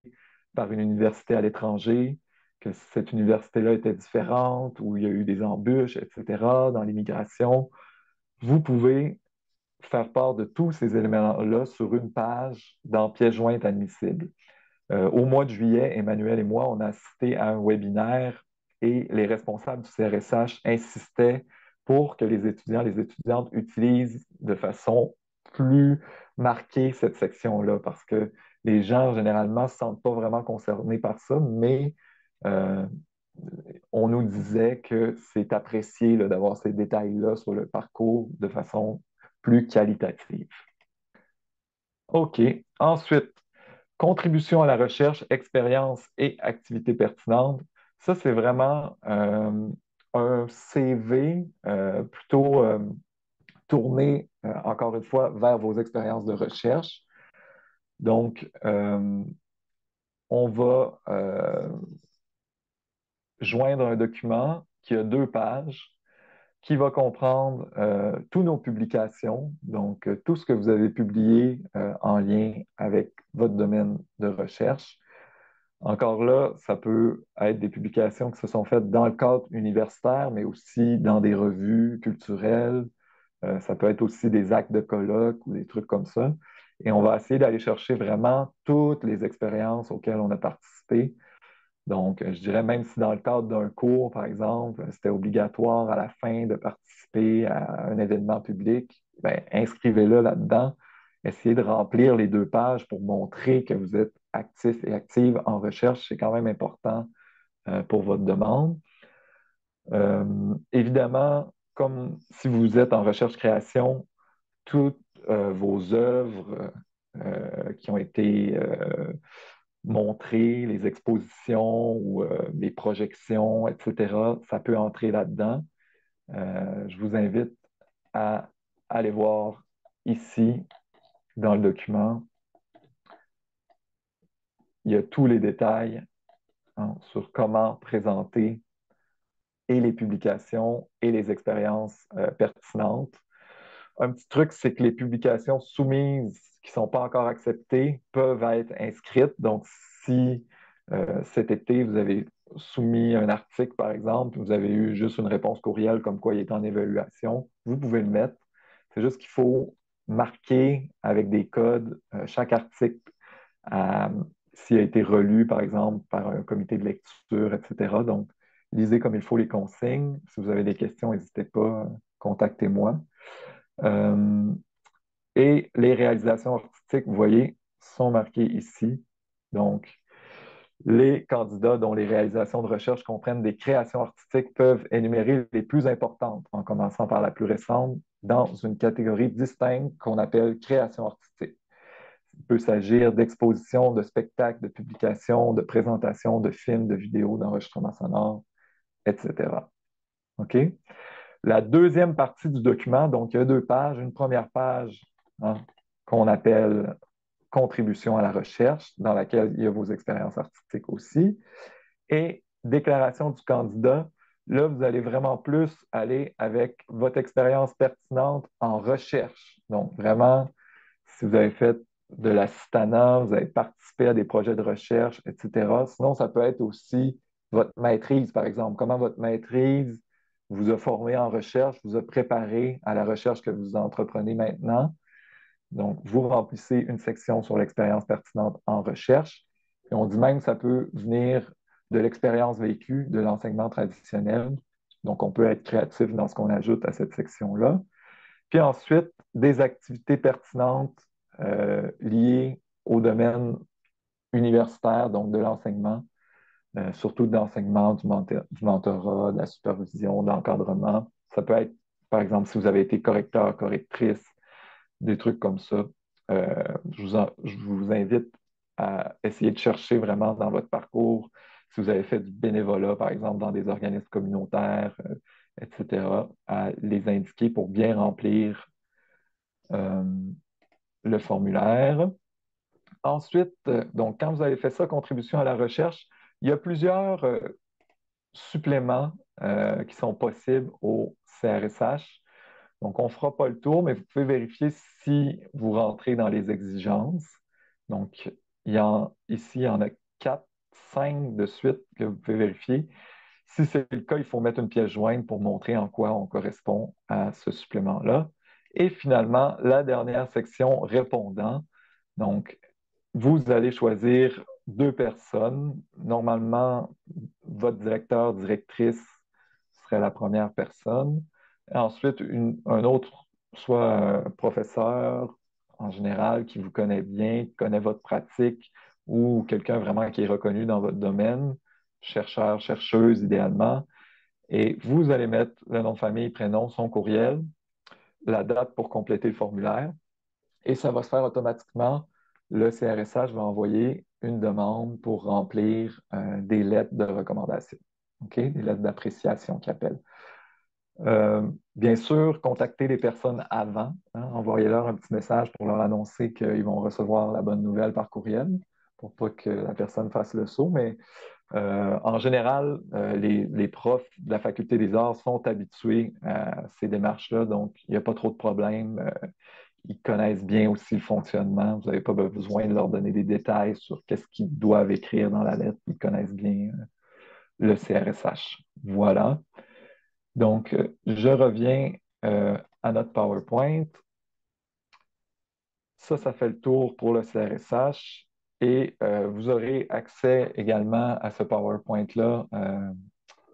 par une université à l'étranger, que cette université-là était différente, où il y a eu des embûches, etc., dans l'immigration, vous pouvez faire part de tous ces éléments-là sur une page dans pièce jointe admissible. Au mois de juillet, Emmanuel et moi, on a assisté à un webinaire et les responsables du CRSH insistaient pour que les étudiants, les étudiantes utilisent de façon plus marquée cette section-là parce que les gens, généralement, ne se sentent pas vraiment concernés par ça, mais on nous disait que c'est apprécié là, d'avoir ces détails-là sur le parcours de façon plus qualitative. OK. Ensuite, contribution à la recherche, expérience et activités pertinentes. Ça, c'est vraiment un CV plutôt tourné, encore une fois, vers vos expériences de recherche. Donc, on va joindre un document qui a 2 pages, qui va comprendre toutes nos publications, donc tout ce que vous avez publié en lien avec votre domaine de recherche. Encore là, ça peut être des publications qui se sont faites dans le cadre universitaire, mais aussi dans des revues culturelles. Ça peut être aussi des actes de colloque ou des trucs comme ça. Et on va essayer d'aller chercher vraiment toutes les expériences auxquelles on a participé. Donc, je dirais même si dans le cadre d'un cours, par exemple, c'était obligatoire à la fin de participer à un événement public, ben, inscrivez-le là-dedans. Essayez de remplir les 2 pages pour montrer que vous êtes actif et active en recherche. C'est quand même important pour votre demande. Évidemment, comme si vous êtes en recherche-création, toutes vos œuvres qui ont été montrer les expositions ou les projections, etc. Ça peut entrer là-dedans. Je vous invite à aller voir ici dans le document. Il y a tous les détails sur comment présenter et les publications et les expériences pertinentes. Un petit truc, c'est que les publications soumises qui ne sont pas encore acceptées peuvent être inscrites. Donc, si cet été, vous avez soumis un article, par exemple, vous avez eu juste une réponse courriel comme quoi il est en évaluation, vous pouvez le mettre. C'est juste qu'il faut marquer avec des codes chaque article euh, s'il a été relu, par exemple, par un comité de lecture, etc. Donc, lisez comme il faut les consignes. Si vous avez des questions, n'hésitez pas, contactez-moi. Euh, et les réalisations artistiques, vous voyez, sont marquées ici. Donc, les candidats dont les réalisations de recherche comprennent des créations artistiques peuvent énumérer les plus importantes, en commençant par la plus récente, dans une catégorie distincte qu'on appelle création artistique. Il peut s'agir d'expositions, de spectacles, de publications, de présentations, de films, de vidéos, d'enregistrements sonores, etc. OK? La deuxième partie du document, donc il y a 2 pages. Une première page hein, qu'on appelle contribution à la recherche, dans laquelle il y a vos expériences artistiques aussi, et déclaration du candidat. Là, vous allez vraiment plus aller avec votre expérience pertinente en recherche. Donc, vraiment, si vous avez fait de l'assistanat, vous avez participé à des projets de recherche, etc. Sinon, ça peut être aussi votre maîtrise, par exemple. Comment votre maîtrise vous a formé en recherche, vous a préparé à la recherche que vous entreprenez maintenant. Donc, vous remplissez une section sur l'expérience pertinente en recherche. Et on dit même que ça peut venir de l'expérience vécue de l'enseignement traditionnel. Donc, on peut être créatif dans ce qu'on ajoute à cette section-là. Puis ensuite, des activités pertinentes liées au domaine universitaire, donc de l'enseignement, surtout de l'enseignement, du mentorat, de la supervision, de l'encadrement. Ça peut être, par exemple, si vous avez été correcteur, correctrice, des trucs comme ça. Je vous invite à essayer de chercher vraiment dans votre parcours, si vous avez fait du bénévolat, par exemple, dans des organismes communautaires, etc., à les indiquer pour bien remplir euh, le formulaire. Ensuite, donc, quand vous avez fait ça, contribution à la recherche, il y a plusieurs suppléments qui sont possibles au CRSH. Donc, on ne fera pas le tour, mais vous pouvez vérifier si vous rentrez dans les exigences. Donc, ici, il y en a 4, 5 de suite que vous pouvez vérifier. Si c'est le cas, il faut mettre une pièce jointe pour montrer en quoi on correspond à ce supplément-là. Et finalement, la dernière section, répondant. Donc, vous allez choisir 2 personnes. Normalement, votre directeur, directrice serait la première personne. Et ensuite, un autre, soit un professeur en général qui vous connaît bien, qui connaît votre pratique, ou quelqu'un vraiment qui est reconnu dans votre domaine, chercheur, chercheuse idéalement, et vous allez mettre le nom de famille, prénom, son courriel, la date pour compléter le formulaire, et ça va se faire automatiquement. Le CRSH va envoyer une demande pour remplir des lettres de recommandation, OK? Des lettres d'appréciation qu'ils appellent. Bien sûr, contactez les personnes avant, hein, envoyez-leur un petit message pour leur annoncer qu'ils vont recevoir la bonne nouvelle par courriel, pour pas que la personne fasse le saut, mais en général, les profs de la Faculté des arts sont habitués à ces démarches-là, donc il n'y a pas trop de problèmes. Ils connaissent bien aussi le fonctionnement. Vous n'avez pas besoin de leur donner des détails sur qu'est-ce qu'ils doivent écrire dans la lettre. Ils connaissent bien le CRSH. Voilà. Donc, je reviens à notre PowerPoint. Ça fait le tour pour le CRSH et vous aurez accès également à ce PowerPoint-là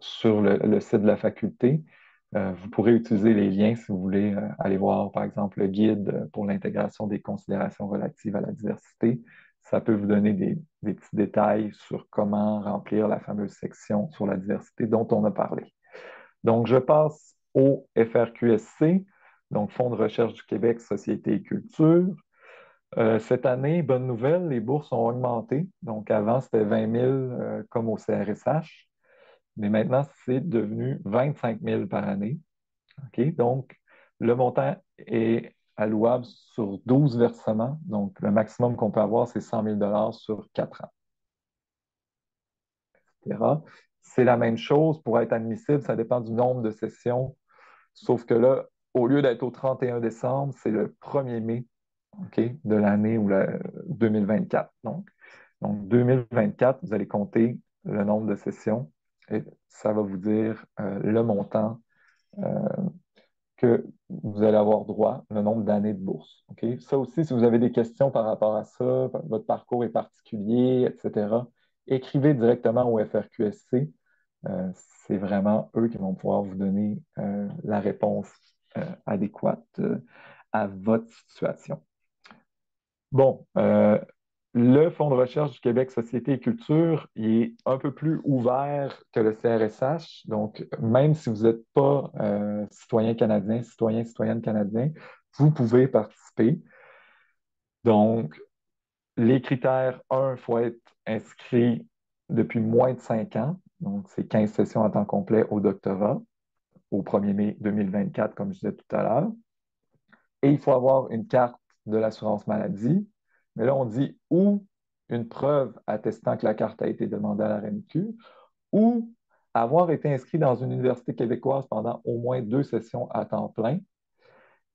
sur le site de la faculté. Vous pourrez utiliser les liens si vous voulez aller voir, par exemple, le guide pour l'intégration des considérations relatives à la diversité. Ça peut vous donner des petits détails sur comment remplir la fameuse section sur la diversité dont on a parlé. Donc, je passe au FRQSC, donc Fonds de recherche du Québec, Société et Culture. Cette année, bonne nouvelle, les bourses ont augmenté. Donc, avant, c'était 20 000 comme au CRSH, mais maintenant, c'est devenu 25 000 par année. OK? Donc, le montant est allouable sur 12 versements. Donc, le maximum qu'on peut avoir, c'est 100 000 sur 4 ans, etc. C'est la même chose pour être admissible, ça dépend du nombre de sessions. Sauf que là, au lieu d'être au 31 décembre, c'est le 1er mai, OK, de l'année ou 2024. Donc, 2024, vous allez compter le nombre de sessions et ça va vous dire le montant que vous allez avoir droit, le nombre d'années de bourse. OK? Ça aussi, si vous avez des questions par rapport à ça, votre parcours est particulier, etc., écrivez directement au FRQSC. Euh, c'est vraiment eux qui vont pouvoir vous donner la réponse adéquate à votre situation. Bon, le Fonds de recherche du Québec Société et Culture, il est un peu plus ouvert que le CRSH. Donc, même si vous n'êtes pas citoyen canadien, citoyenne canadien, vous pouvez participer. Donc, les critères, un, il faut être inscrit depuis moins de 5 ans. Donc, c'est 15 sessions à temps complet au doctorat, au 1er mai 2024, comme je disais tout à l'heure. Et il faut avoir une carte de l'assurance maladie. Mais là, on dit ou une preuve attestant que la carte a été demandée à la RMQ ou avoir été inscrit dans une université québécoise pendant au moins 2 sessions à temps plein.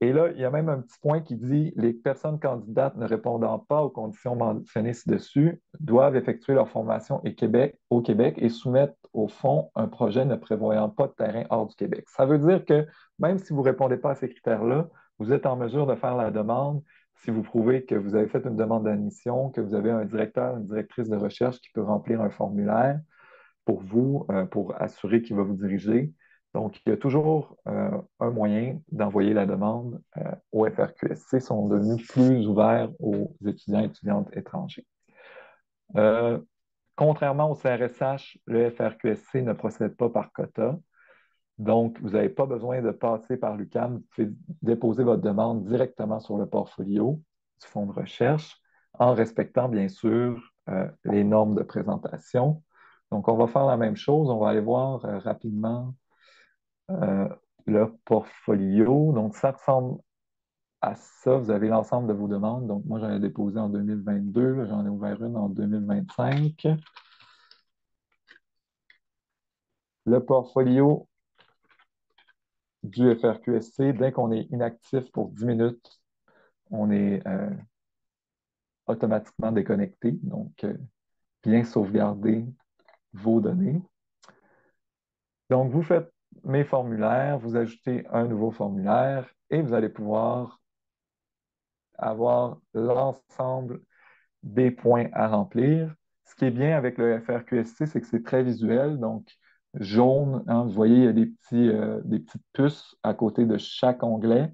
Et là, il y a même un petit point qui dit les personnes candidates ne répondant pas aux conditions mentionnées ci-dessus doivent effectuer leur formation au Québec et soumettre au fond un projet ne prévoyant pas de terrain hors du Québec. Ça veut dire que même si vous ne répondez pas à ces critères-là, vous êtes en mesure de faire la demande si vous prouvez que vous avez fait une demande d'admission, que vous avez un directeur, une directrice de recherche qui peut remplir un formulaire pour vous, pour assurer qu'il va vous diriger. Donc, il y a toujours un moyen d'envoyer la demande au FRQSC. Ils sont devenus plus ouverts aux étudiants et étudiantes étrangers. Euh, Contrairement au CRSH, le FRQSC ne procède pas par quota. Donc, vous n'avez pas besoin de passer par l'UQAM. Vous pouvez déposer votre demande directement sur le portfolio du fonds de recherche en respectant, bien sûr, les normes de présentation. Donc, on va faire la même chose. On va aller voir rapidement euh, le portfolio. Donc, ça ressemble à ça. Vous avez l'ensemble de vos demandes. Donc, moi, j'en ai déposé en 2022. J'en ai ouvert une en 2025. Le portfolio du FRQSC, dès qu'on est inactif pour 10 minutes, on est automatiquement déconnecté. Donc, bien sauvegarder vos données. Donc, vous faites mes formulaires, vous ajoutez un nouveau formulaire et vous allez pouvoir avoir l'ensemble des points à remplir. Ce qui est bien avec le FRQSC, c'est que c'est très visuel. Donc, jaune, hein, vous voyez, il y a des petites puces à côté de chaque onglet.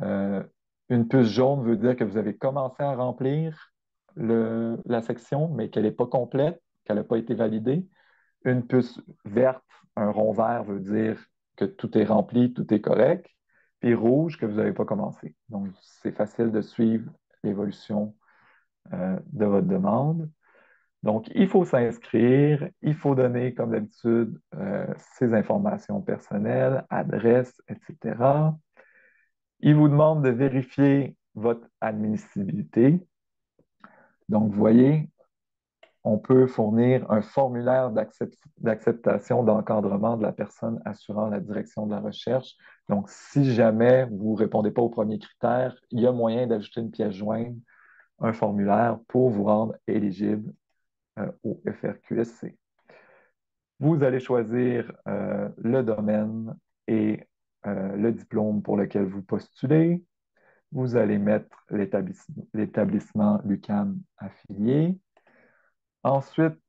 Euh, une puce jaune veut dire que vous avez commencé à remplir la section, mais qu'elle n'est pas complète, qu'elle n'a pas été validée. une puce verte, un rond vert veut dire que tout est rempli, tout est correct, puis rouge que vous n'avez pas commencé. Donc, c'est facile de suivre l'évolution de votre demande. Donc, il faut s'inscrire, il faut donner, comme d'habitude, ses informations personnelles, adresse, etc. Il vous demande de vérifier votre admissibilité. Donc, vous voyez, on peut fournir un formulaire d'acceptation d'encadrement de la personne assurant la direction de la recherche. Donc, si jamais vous ne répondez pas au premier critère, il y a moyen d'ajouter une pièce jointe, un formulaire pour vous rendre éligible au FRQSC. Vous allez choisir le domaine et le diplôme pour lequel vous postulez. Vous allez mettre l'établissement l'UQAM affilié. Ensuite,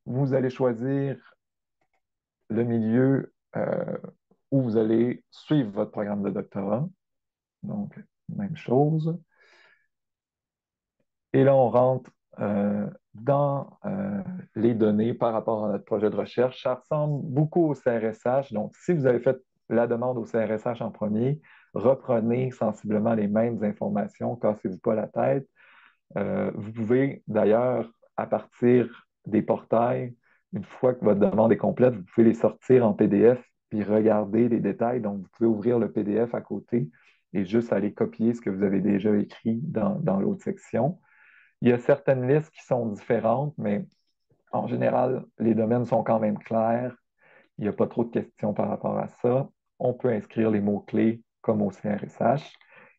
vous allez choisir le milieu où vous allez suivre votre programme de doctorat. Donc, même chose. Et là, on rentre dans les données par rapport à notre projet de recherche. Ça ressemble beaucoup au CRSH. Donc, si vous avez fait la demande au CRSH en premier, reprenez sensiblement les mêmes informations, cassez-vous pas la tête. Vous pouvez d'ailleurs, à partir des portails, une fois que votre demande est complète, vous pouvez les sortir en PDF puis regarder les détails. Donc, vous pouvez ouvrir le PDF à côté et juste aller copier ce que vous avez déjà écrit dans l'autre section. Il y a certaines listes qui sont différentes, mais en général, les domaines sont quand même clairs. Il n'y a pas trop de questions par rapport à ça. On peut inscrire les mots-clés comme au CRSH.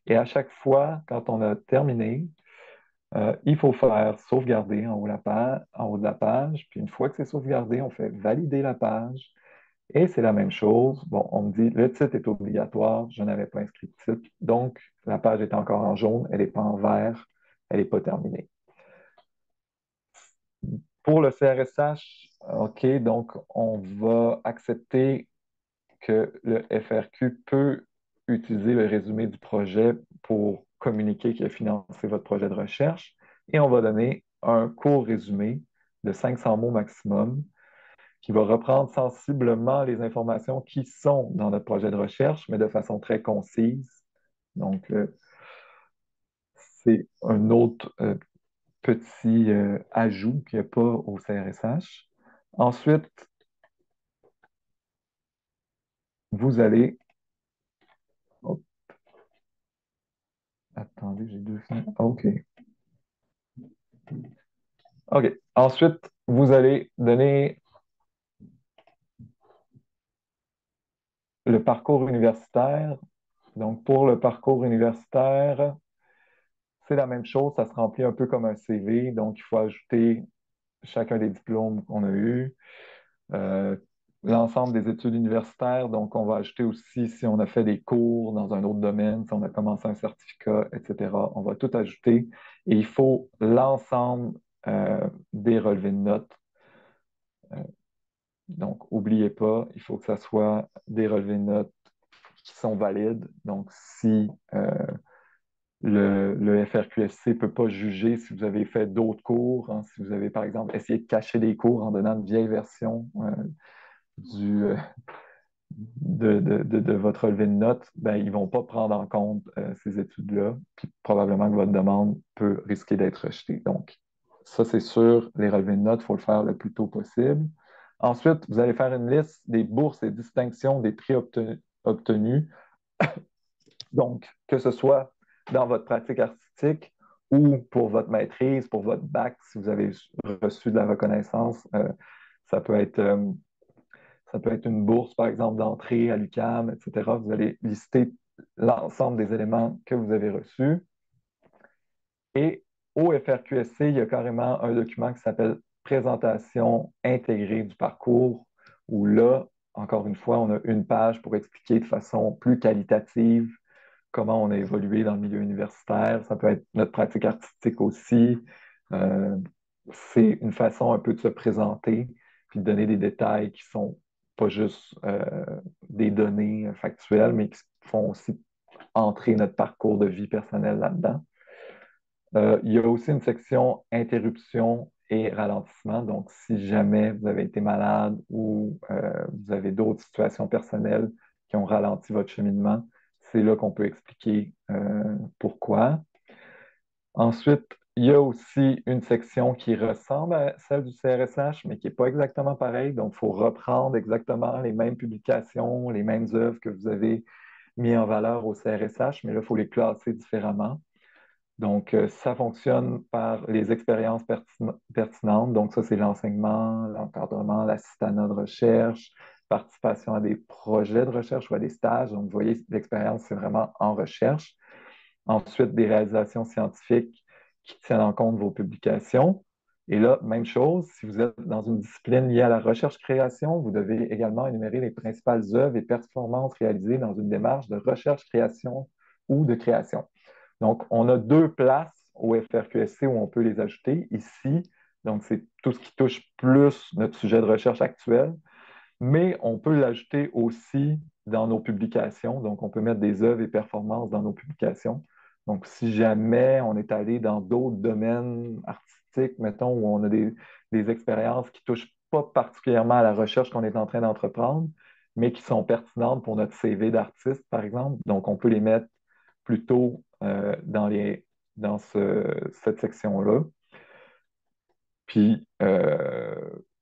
Et à chaque fois, quand on a terminé, il faut faire sauvegarder en haut de la page. Puis une fois que c'est sauvegardé, on fait valider la page. Et c'est la même chose. Bon, on me dit, le titre est obligatoire. Je n'avais pas inscrit de titre. Donc, la page est encore en jaune. Elle n'est pas en vert. Elle n'est pas terminée. Pour le CRSH, OK, donc on va accepter que le FRQ peut utiliser le résumé du projet pour communiquer qu'il a financé votre projet de recherche et on va donner un court résumé de 500 mots maximum qui va reprendre sensiblement les informations qui sont dans notre projet de recherche, mais de façon très concise. Donc, c'est un autre petit ajout qu'il n'y a pas au CRSH. Ensuite, vous allez... Oh, attendez, j'ai deux fenêtres. OK. OK. Ensuite, vous allez donner le parcours universitaire. Donc, pour le parcours universitaire, c'est la même chose. Ça se remplit un peu comme un CV. Donc, il faut ajouter chacun des diplômes qu'on a eus, euh, l'ensemble des études universitaires. Donc, on va ajouter aussi si on a fait des cours dans un autre domaine, si on a commencé un certificat, etc. On va tout ajouter. Et il faut l'ensemble des relevés de notes. Donc, n'oubliez pas, il faut que ça soit des relevés de notes qui sont valides. Donc, si le FRQSC ne peut pas juger si vous avez fait d'autres cours, hein, si vous avez, par exemple, essayé de cacher des cours en donnant une vieille version du, de votre relevé de notes, ben, ils ne vont pas prendre en compte ces études-là, puis probablement que votre demande peut risquer d'être rejetée. Donc, ça, c'est sûr, les relevés de notes, il faut le faire le plus tôt possible. Ensuite, vous allez faire une liste des bourses et distinctions des prix obtenus. Donc, que ce soit dans votre pratique artistique ou pour votre maîtrise, pour votre bac, si vous avez reçu de la reconnaissance, ça peut être, euh, ça peut être une bourse, par exemple, d'entrée à l'UQAM, etc. Vous allez lister l'ensemble des éléments que vous avez reçus. Et au FRQSC, il y a carrément un document qui s'appelle Présentation intégrée du parcours, où là, encore une fois, on a une page pour expliquer de façon plus qualitative comment on a évolué dans le milieu universitaire. Ça peut être notre pratique artistique aussi. Euh, c'est une façon un peu de se présenter, puis de donner des détails qui sont pas juste des données factuelles, mais qui font aussi entrer notre parcours de vie personnelle là-dedans. Il y a aussi une section interruption et ralentissement. Donc, si jamais vous avez été malade ou vous avez d'autres situations personnelles qui ont ralenti votre cheminement, c'est là qu'on peut expliquer pourquoi. Ensuite, il y a aussi une section qui ressemble à celle du CRSH, mais qui n'est pas exactement pareille. Donc, il faut reprendre exactement les mêmes publications, les mêmes œuvres que vous avez mis en valeur au CRSH, mais là, il faut les classer différemment. Donc, ça fonctionne par les expériences pertinentes. Donc, ça, c'est l'enseignement, l'encadrement, l'assistanat de recherche, participation à des projets de recherche ou à des stages. Donc, vous voyez, l'expérience, c'est vraiment en recherche. Ensuite, des réalisations scientifiques qui tiennent en compte vos publications. Et là, même chose, si vous êtes dans une discipline liée à la recherche-création, vous devez également énumérer les principales œuvres et performances réalisées dans une démarche de recherche-création ou de création. Donc, on a deux places au FRQSC où on peut les ajouter. Ici, donc c'est tout ce qui touche plus notre sujet de recherche actuel, mais on peut l'ajouter aussi dans nos publications. Donc, on peut mettre des œuvres et performances dans nos publications. Donc, si jamais on est allé dans d'autres domaines artistiques, mettons, où on a des expériences qui ne touchent pas particulièrement à la recherche qu'on est en train d'entreprendre, mais qui sont pertinentes pour notre CV d'artiste, par exemple, donc on peut les mettre plutôt dans cette section-là. Puis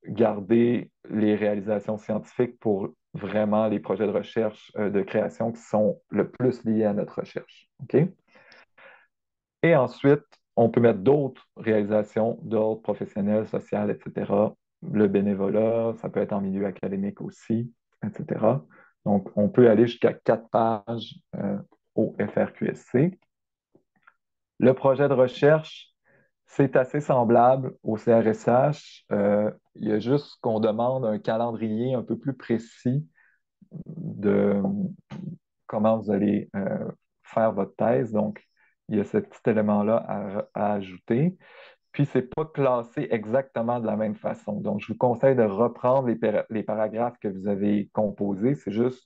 garder les réalisations scientifiques pour vraiment les projets de recherche, de création qui sont le plus liés à notre recherche. OK? Et ensuite, on peut mettre d'autres réalisations d'ordre professionnel, social, etc. Le bénévolat, ça peut être en milieu académique aussi, etc. Donc, on peut aller jusqu'à 4 pages au FRQSC. Le projet de recherche, c'est assez semblable au CRSH. Il y a juste qu'on demande un calendrier un peu plus précis de comment vous allez faire votre thèse. Donc, il y a ce petit élément-là à ajouter. Puis, ce n'est pas classé exactement de la même façon. Donc, je vous conseille de reprendre les paragraphes que vous avez composés. C'est juste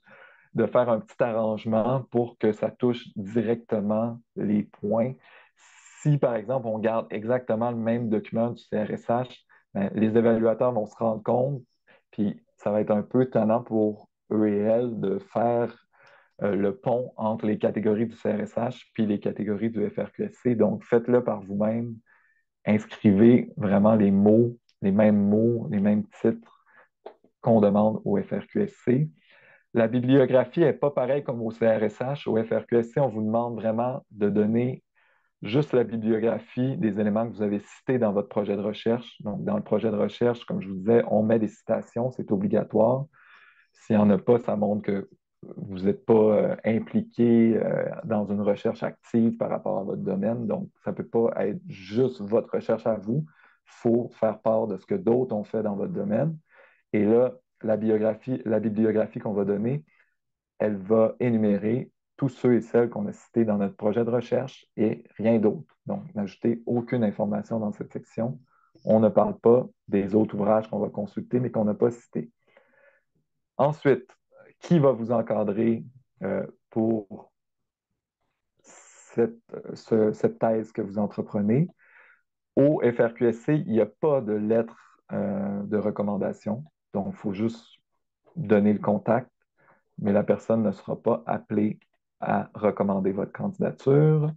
de faire un petit arrangement pour que ça touche directement les points. Si, par exemple, on garde exactement le même document du CRSH, ben, les évaluateurs vont se rendre compte, puis ça va être un peu tannant pour eux et elles de faire le pont entre les catégories du CRSH puis les catégories du FRQSC. Donc, faites-le par vous-même. Inscrivez vraiment les mêmes titres qu'on demande au FRQSC. La bibliographie n'est pas pareille comme au CRSH. Au FRQSC, on vous demande vraiment de donner juste la bibliographie des éléments que vous avez cités dans votre projet de recherche. Donc, dans le projet de recherche, comme je vous disais, on met des citations, c'est obligatoire. S'il n'y en a pas, ça montre que vous n'êtes pas impliqué dans une recherche active par rapport à votre domaine. Donc, ça ne peut pas être juste votre recherche à vous. Il faut faire part de ce que d'autres ont fait dans votre domaine. Et là, la bibliographie qu'on va donner, elle va énumérer tous ceux et celles qu'on a cités dans notre projet de recherche et rien d'autre. Donc, n'ajoutez aucune information dans cette section. On ne parle pas des autres ouvrages qu'on va consulter, mais qu'on n'a pas cités. Ensuite, qui va vous encadrer pour cette thèse que vous entreprenez? Au FRQSC, il n'y a pas de lettre de recommandation. Donc, il faut juste donner le contact, mais la personne ne sera pas appelée à recommander votre candidature.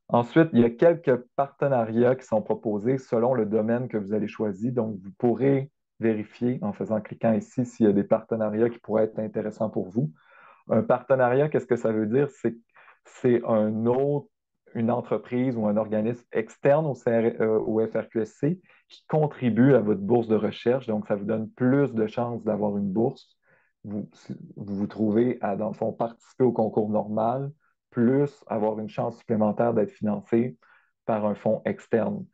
Ensuite, il y a quelques partenariats qui sont proposés selon le domaine que vous allez choisir. Donc, vous pourrez vérifier en cliquant ici s'il y a des partenariats qui pourraient être intéressants pour vous. Un partenariat, qu'est-ce que ça veut dire? C'est une entreprise ou un organisme externe au FRQSC qui contribue à votre bourse de recherche. Donc, ça vous donne plus de chances d'avoir une bourse. Vous trouvez à, dans le fond, participer au concours normal, plus avoir une chance supplémentaire d'être financé par un fonds externe.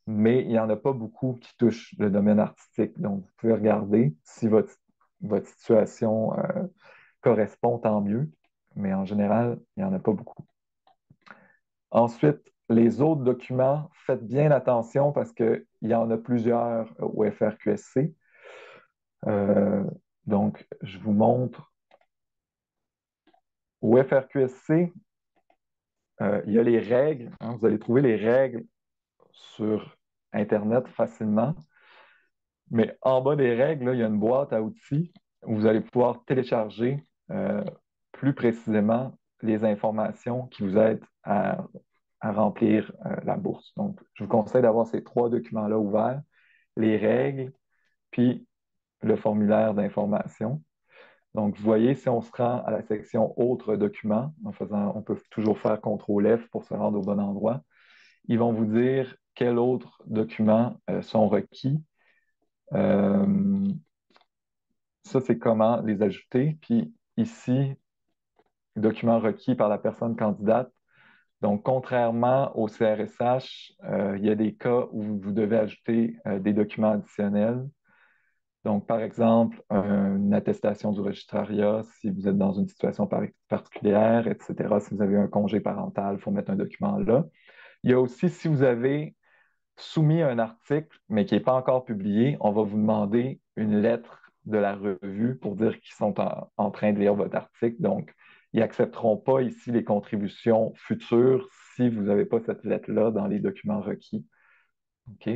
Mais il n'y en a pas beaucoup qui touchent le domaine artistique. Donc, vous pouvez regarder si votre situation correspond, tant mieux. Mais en général, il n'y en a pas beaucoup. Ensuite, les autres documents, faites bien attention parce qu'il y en a plusieurs au FRQSC. Donc, je vous montre. Au FRQSC, il y a les règles. Hein, vous allez trouver les règles sur Internet facilement. Mais en bas des règles, là, il y a une boîte à outils où vous allez pouvoir télécharger euh, plus précisément les informations qui vous aident à remplir la bourse. Donc, je vous conseille d'avoir ces trois documents-là ouverts, les règles, puis le formulaire d'information. Donc, vous voyez, si on se rend à la section Autres documents, on peut toujours faire CTRL F pour se rendre au bon endroit. Ils vont vous dire quels autres documents sont requis. Ça, c'est comment les ajouter. Puis ici, documents requis par la personne candidate. Donc, contrairement au CRSH, il y a des cas où vous devez ajouter des documents additionnels. Donc, par exemple, une attestation du registrariat, si vous êtes dans une situation particulière, etc. Si vous avez un congé parental, il faut mettre un document là. Il y a aussi, si vous avez soumis un article, mais qui n'est pas encore publié, on va vous demander une lettre de la revue pour dire qu'ils sont en train de lire votre article. Donc, ils n'accepteront pas ici les contributions futures si vous n'avez pas cette lettre-là dans les documents requis. OK?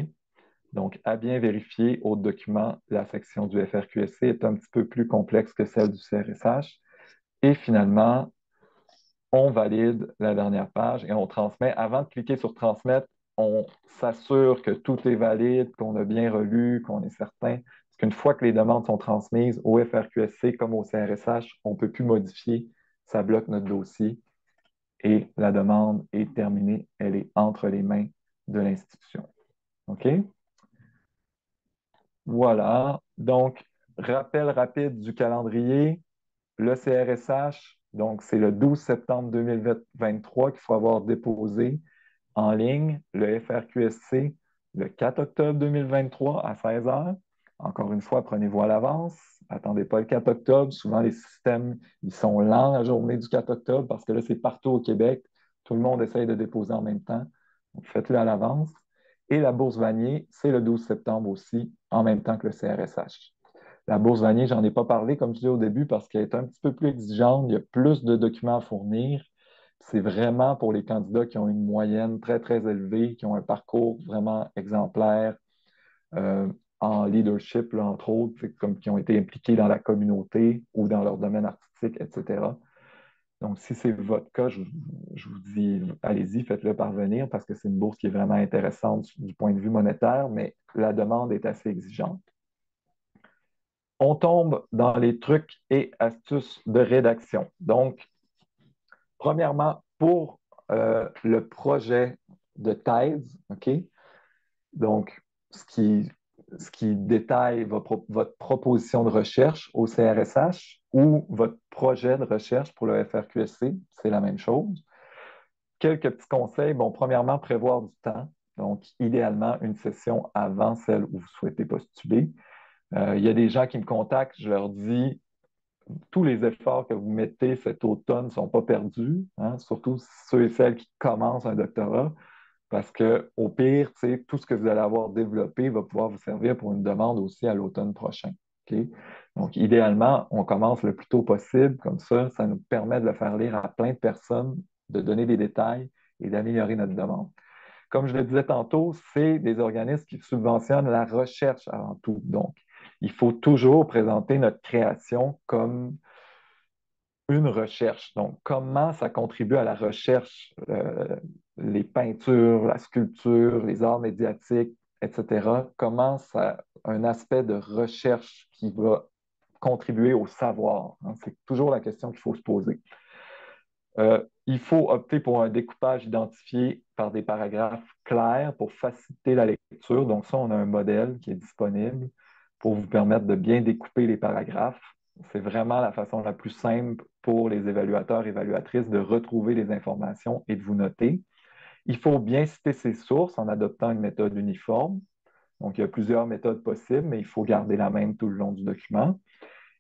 Donc, à bien vérifier, autres documents, la section du FRQSC est un petit peu plus complexe que celle du CRSH. Et finalement, on valide la dernière page et on transmet. Avant de cliquer sur transmettre, on s'assure que tout est valide, qu'on a bien relu, qu'on est certain. Parce qu'une fois que les demandes sont transmises au FRQSC comme au CRSH, on ne peut plus modifier. Ça bloque notre dossier et la demande est terminée. Elle est entre les mains de l'institution. OK? Voilà. Donc, rappel rapide du calendrier. Le CRSH, donc c'est le 12 septembre 2023 qu'il faut avoir déposé en ligne. Le FRQSC, le 4 octobre 2023 à 16 heures. Encore une fois, prenez-vous à l'avance. Attendez pas le 4 octobre. Souvent, les systèmes, ils sont lents la journée du 4 octobre parce que là, c'est partout au Québec. Tout le monde essaye de déposer en même temps. Donc, faites-le à l'avance. Et la bourse Vanier, c'est le 12 septembre aussi, en même temps que le CRSH. La bourse Vanier, j'en ai pas parlé, comme je disais au début, parce qu'elle est un petit peu plus exigeante. Il y a plus de documents à fournir. C'est vraiment pour les candidats qui ont une moyenne très, très élevée, qui ont un parcours vraiment exemplaire euh, en leadership, là, entre autres, comme qui ont été impliqués dans la communauté ou dans leur domaine artistique, etc. Donc, si c'est votre cas, je vous dis, allez-y, faites-le parvenir parce que c'est une bourse qui est vraiment intéressante du point de vue monétaire, mais la demande est assez exigeante. On tombe dans les trucs et astuces de rédaction. Donc, premièrement, pour le projet de thèse, OK? Donc, ce qui détaille votre proposition de recherche au CRSH ou votre projet de recherche pour le FRQSC, c'est la même chose. Quelques petits conseils. Bon, premièrement, prévoir du temps. Donc, idéalement, une session avant celle où vous souhaitez postuler. Il y a des gens qui me contactent, je leur dis, tous les efforts que vous mettez cet automne ne sont pas perdus, hein, surtout ceux et celles qui commencent un doctorat, parce que au pire, tout ce que vous allez avoir développé va pouvoir vous servir pour une demande aussi à l'automne prochain. Okay? Donc, idéalement, on commence le plus tôt possible, comme ça nous permet de le faire lire à plein de personnes, de donner des détails et d'améliorer notre demande. Comme je le disais tantôt, c'est des organismes qui subventionnent la recherche avant tout. Donc, il faut toujours présenter notre création comme une recherche. Donc, comment ça contribue à la recherche, les peintures, la sculpture, les arts médiatiques, etc. Comment ça, un aspect de recherche qui va contribuer au savoir, hein? C'est toujours la question qu'il faut se poser. Il faut opter pour un découpage identifié par des paragraphes clairs pour faciliter la lecture. Donc ça, on a un modèle qui est disponible pour vous permettre de bien découper les paragraphes. C'est vraiment la façon la plus simple pour les évaluateurs et évaluatrices de retrouver les informations et de vous noter. Il faut bien citer ses sources en adoptant une méthode uniforme. Donc, il y a plusieurs méthodes possibles, mais il faut garder la même tout le long du document.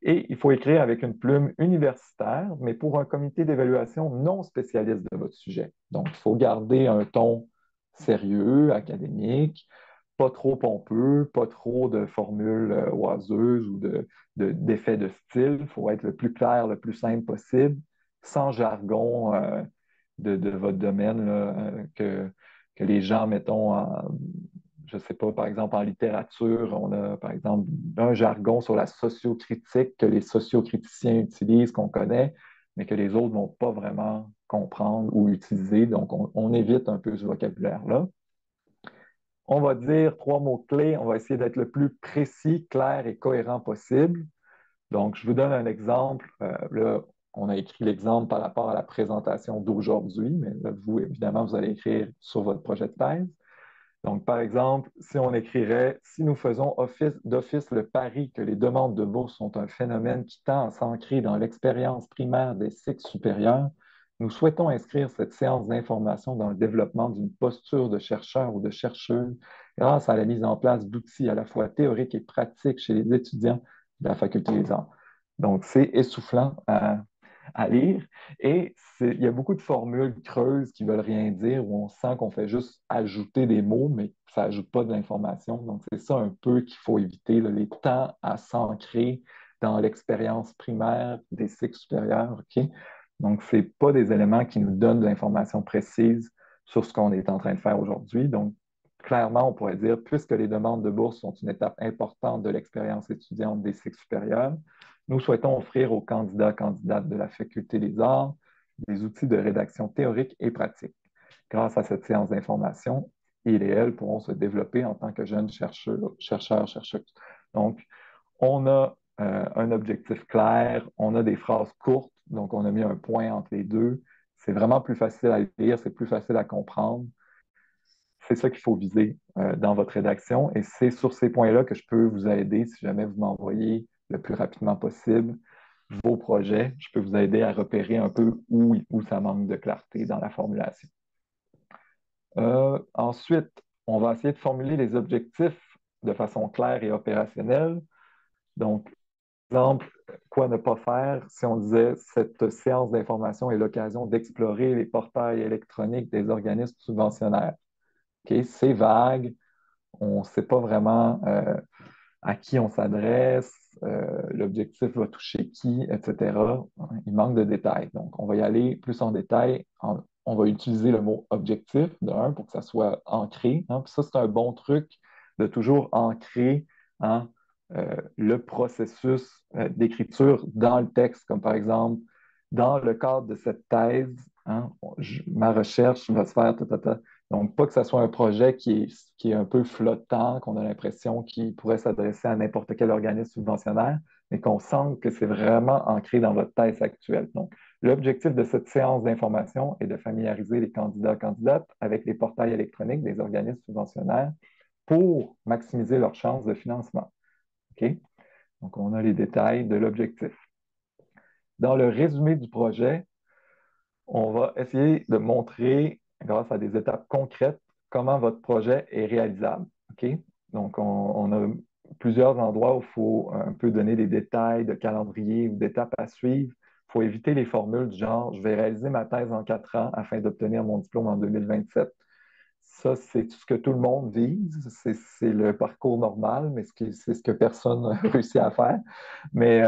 Et il faut écrire avec une plume universitaire, mais pour un comité d'évaluation non spécialiste de votre sujet. Donc, il faut garder un ton sérieux, académique, pas trop pompeux, pas trop de formules oiseuses ou d'effets de style. Il faut être le plus clair, le plus simple possible, sans jargon de votre domaine là, que les gens, mettons, je ne sais pas, par exemple, en littérature, on a, par exemple, un jargon sur la sociocritique que les sociokriticiens utilisent, qu'on connaît, mais que les autres ne vont pas vraiment comprendre ou utiliser. Donc, on évite un peu ce vocabulaire-là. On va dire trois mots-clés. On va essayer d'être le plus précis, clair et cohérent possible. Donc, je vous donne un exemple. Là, on a écrit l'exemple par rapport à la présentation d'aujourd'hui, mais là, vous, évidemment, vous allez écrire sur votre projet de thèse. Donc, par exemple, si on écrirait, si nous faisons d'office le pari que les demandes de bourse sont un phénomène qui tend à s'ancrer dans l'expérience primaire des cycles supérieurs, nous souhaitons inscrire cette séance d'information dans le développement d'une posture de chercheur ou de chercheuse grâce à la mise en place d'outils à la fois théoriques et pratiques chez les étudiants de la Faculté des arts. Donc, c'est essoufflant à lire. Et il y a beaucoup de formules creuses qui veulent rien dire, où on sent qu'on fait juste ajouter des mots, mais ça n'ajoute pas de l'information. Donc, c'est ça un peu qu'il faut éviter, là, les temps à s'ancrer dans l'expérience primaire des cycles supérieurs. OK? Donc, ce n'est pas des éléments qui nous donnent de l'information précise sur ce qu'on est en train de faire aujourd'hui. Donc, clairement, on pourrait dire, puisque les demandes de bourse sont une étape importante de l'expérience étudiante des cycles supérieurs, nous souhaitons offrir aux candidates de la Faculté des arts des outils de rédaction théorique et pratique. Grâce à cette séance d'information, il et elles pourront se développer en tant que jeunes chercheurs, chercheuses. Donc, on a un objectif clair, on a des phrases courtes, donc on a mis un point entre les deux. C'est vraiment plus facile à lire, c'est plus facile à comprendre. C'est ça qu'il faut viser dans votre rédaction et c'est sur ces points-là que je peux vous aider si jamais vous m'envoyez le plus rapidement possible vos projets. Je peux vous aider à repérer un peu où ça manque de clarté dans la formulation. Ensuite, on va essayer de formuler les objectifs de façon claire et opérationnelle. Donc, par exemple, quoi ne pas faire si on disait cette séance d'information est l'occasion d'explorer les portails électroniques des organismes subventionnaires. Okay? C'est vague, on ne sait pas vraiment à qui on s'adresse, l'objectif va toucher qui, etc. Il manque de détails. Donc, on va y aller plus en détail. On va utiliser le mot objectif, d'un, pour que ça soit ancré. Hein. Puis ça, c'est un bon truc de toujours ancrer hein, le processus d'écriture dans le texte, comme par exemple, dans le cadre de cette thèse, hein, ma recherche va se faire. Donc, pas que ce soit un projet qui est un peu flottant, qu'on a l'impression qu'il pourrait s'adresser à n'importe quel organisme subventionnaire, mais qu'on sente que c'est vraiment ancré dans votre thèse actuelle. Donc, l'objectif de cette séance d'information est de familiariser les candidats-candidates avec les portails électroniques des organismes subventionnaires pour maximiser leurs chances de financement. OK? Donc, on a les détails de l'objectif. Dans le résumé du projet, on va essayer de montrer, grâce à des étapes concrètes, comment votre projet est réalisable. OK? Donc, on a plusieurs endroits où il faut un peu donner des détails de calendrier ou d'étapes à suivre. Il faut éviter les formules du genre je vais réaliser ma thèse en 4 ans afin d'obtenir mon diplôme en 2027. Ça, c'est ce que tout le monde vise. C'est le parcours normal, mais c'est ce que personne n'a réussi à faire. Mais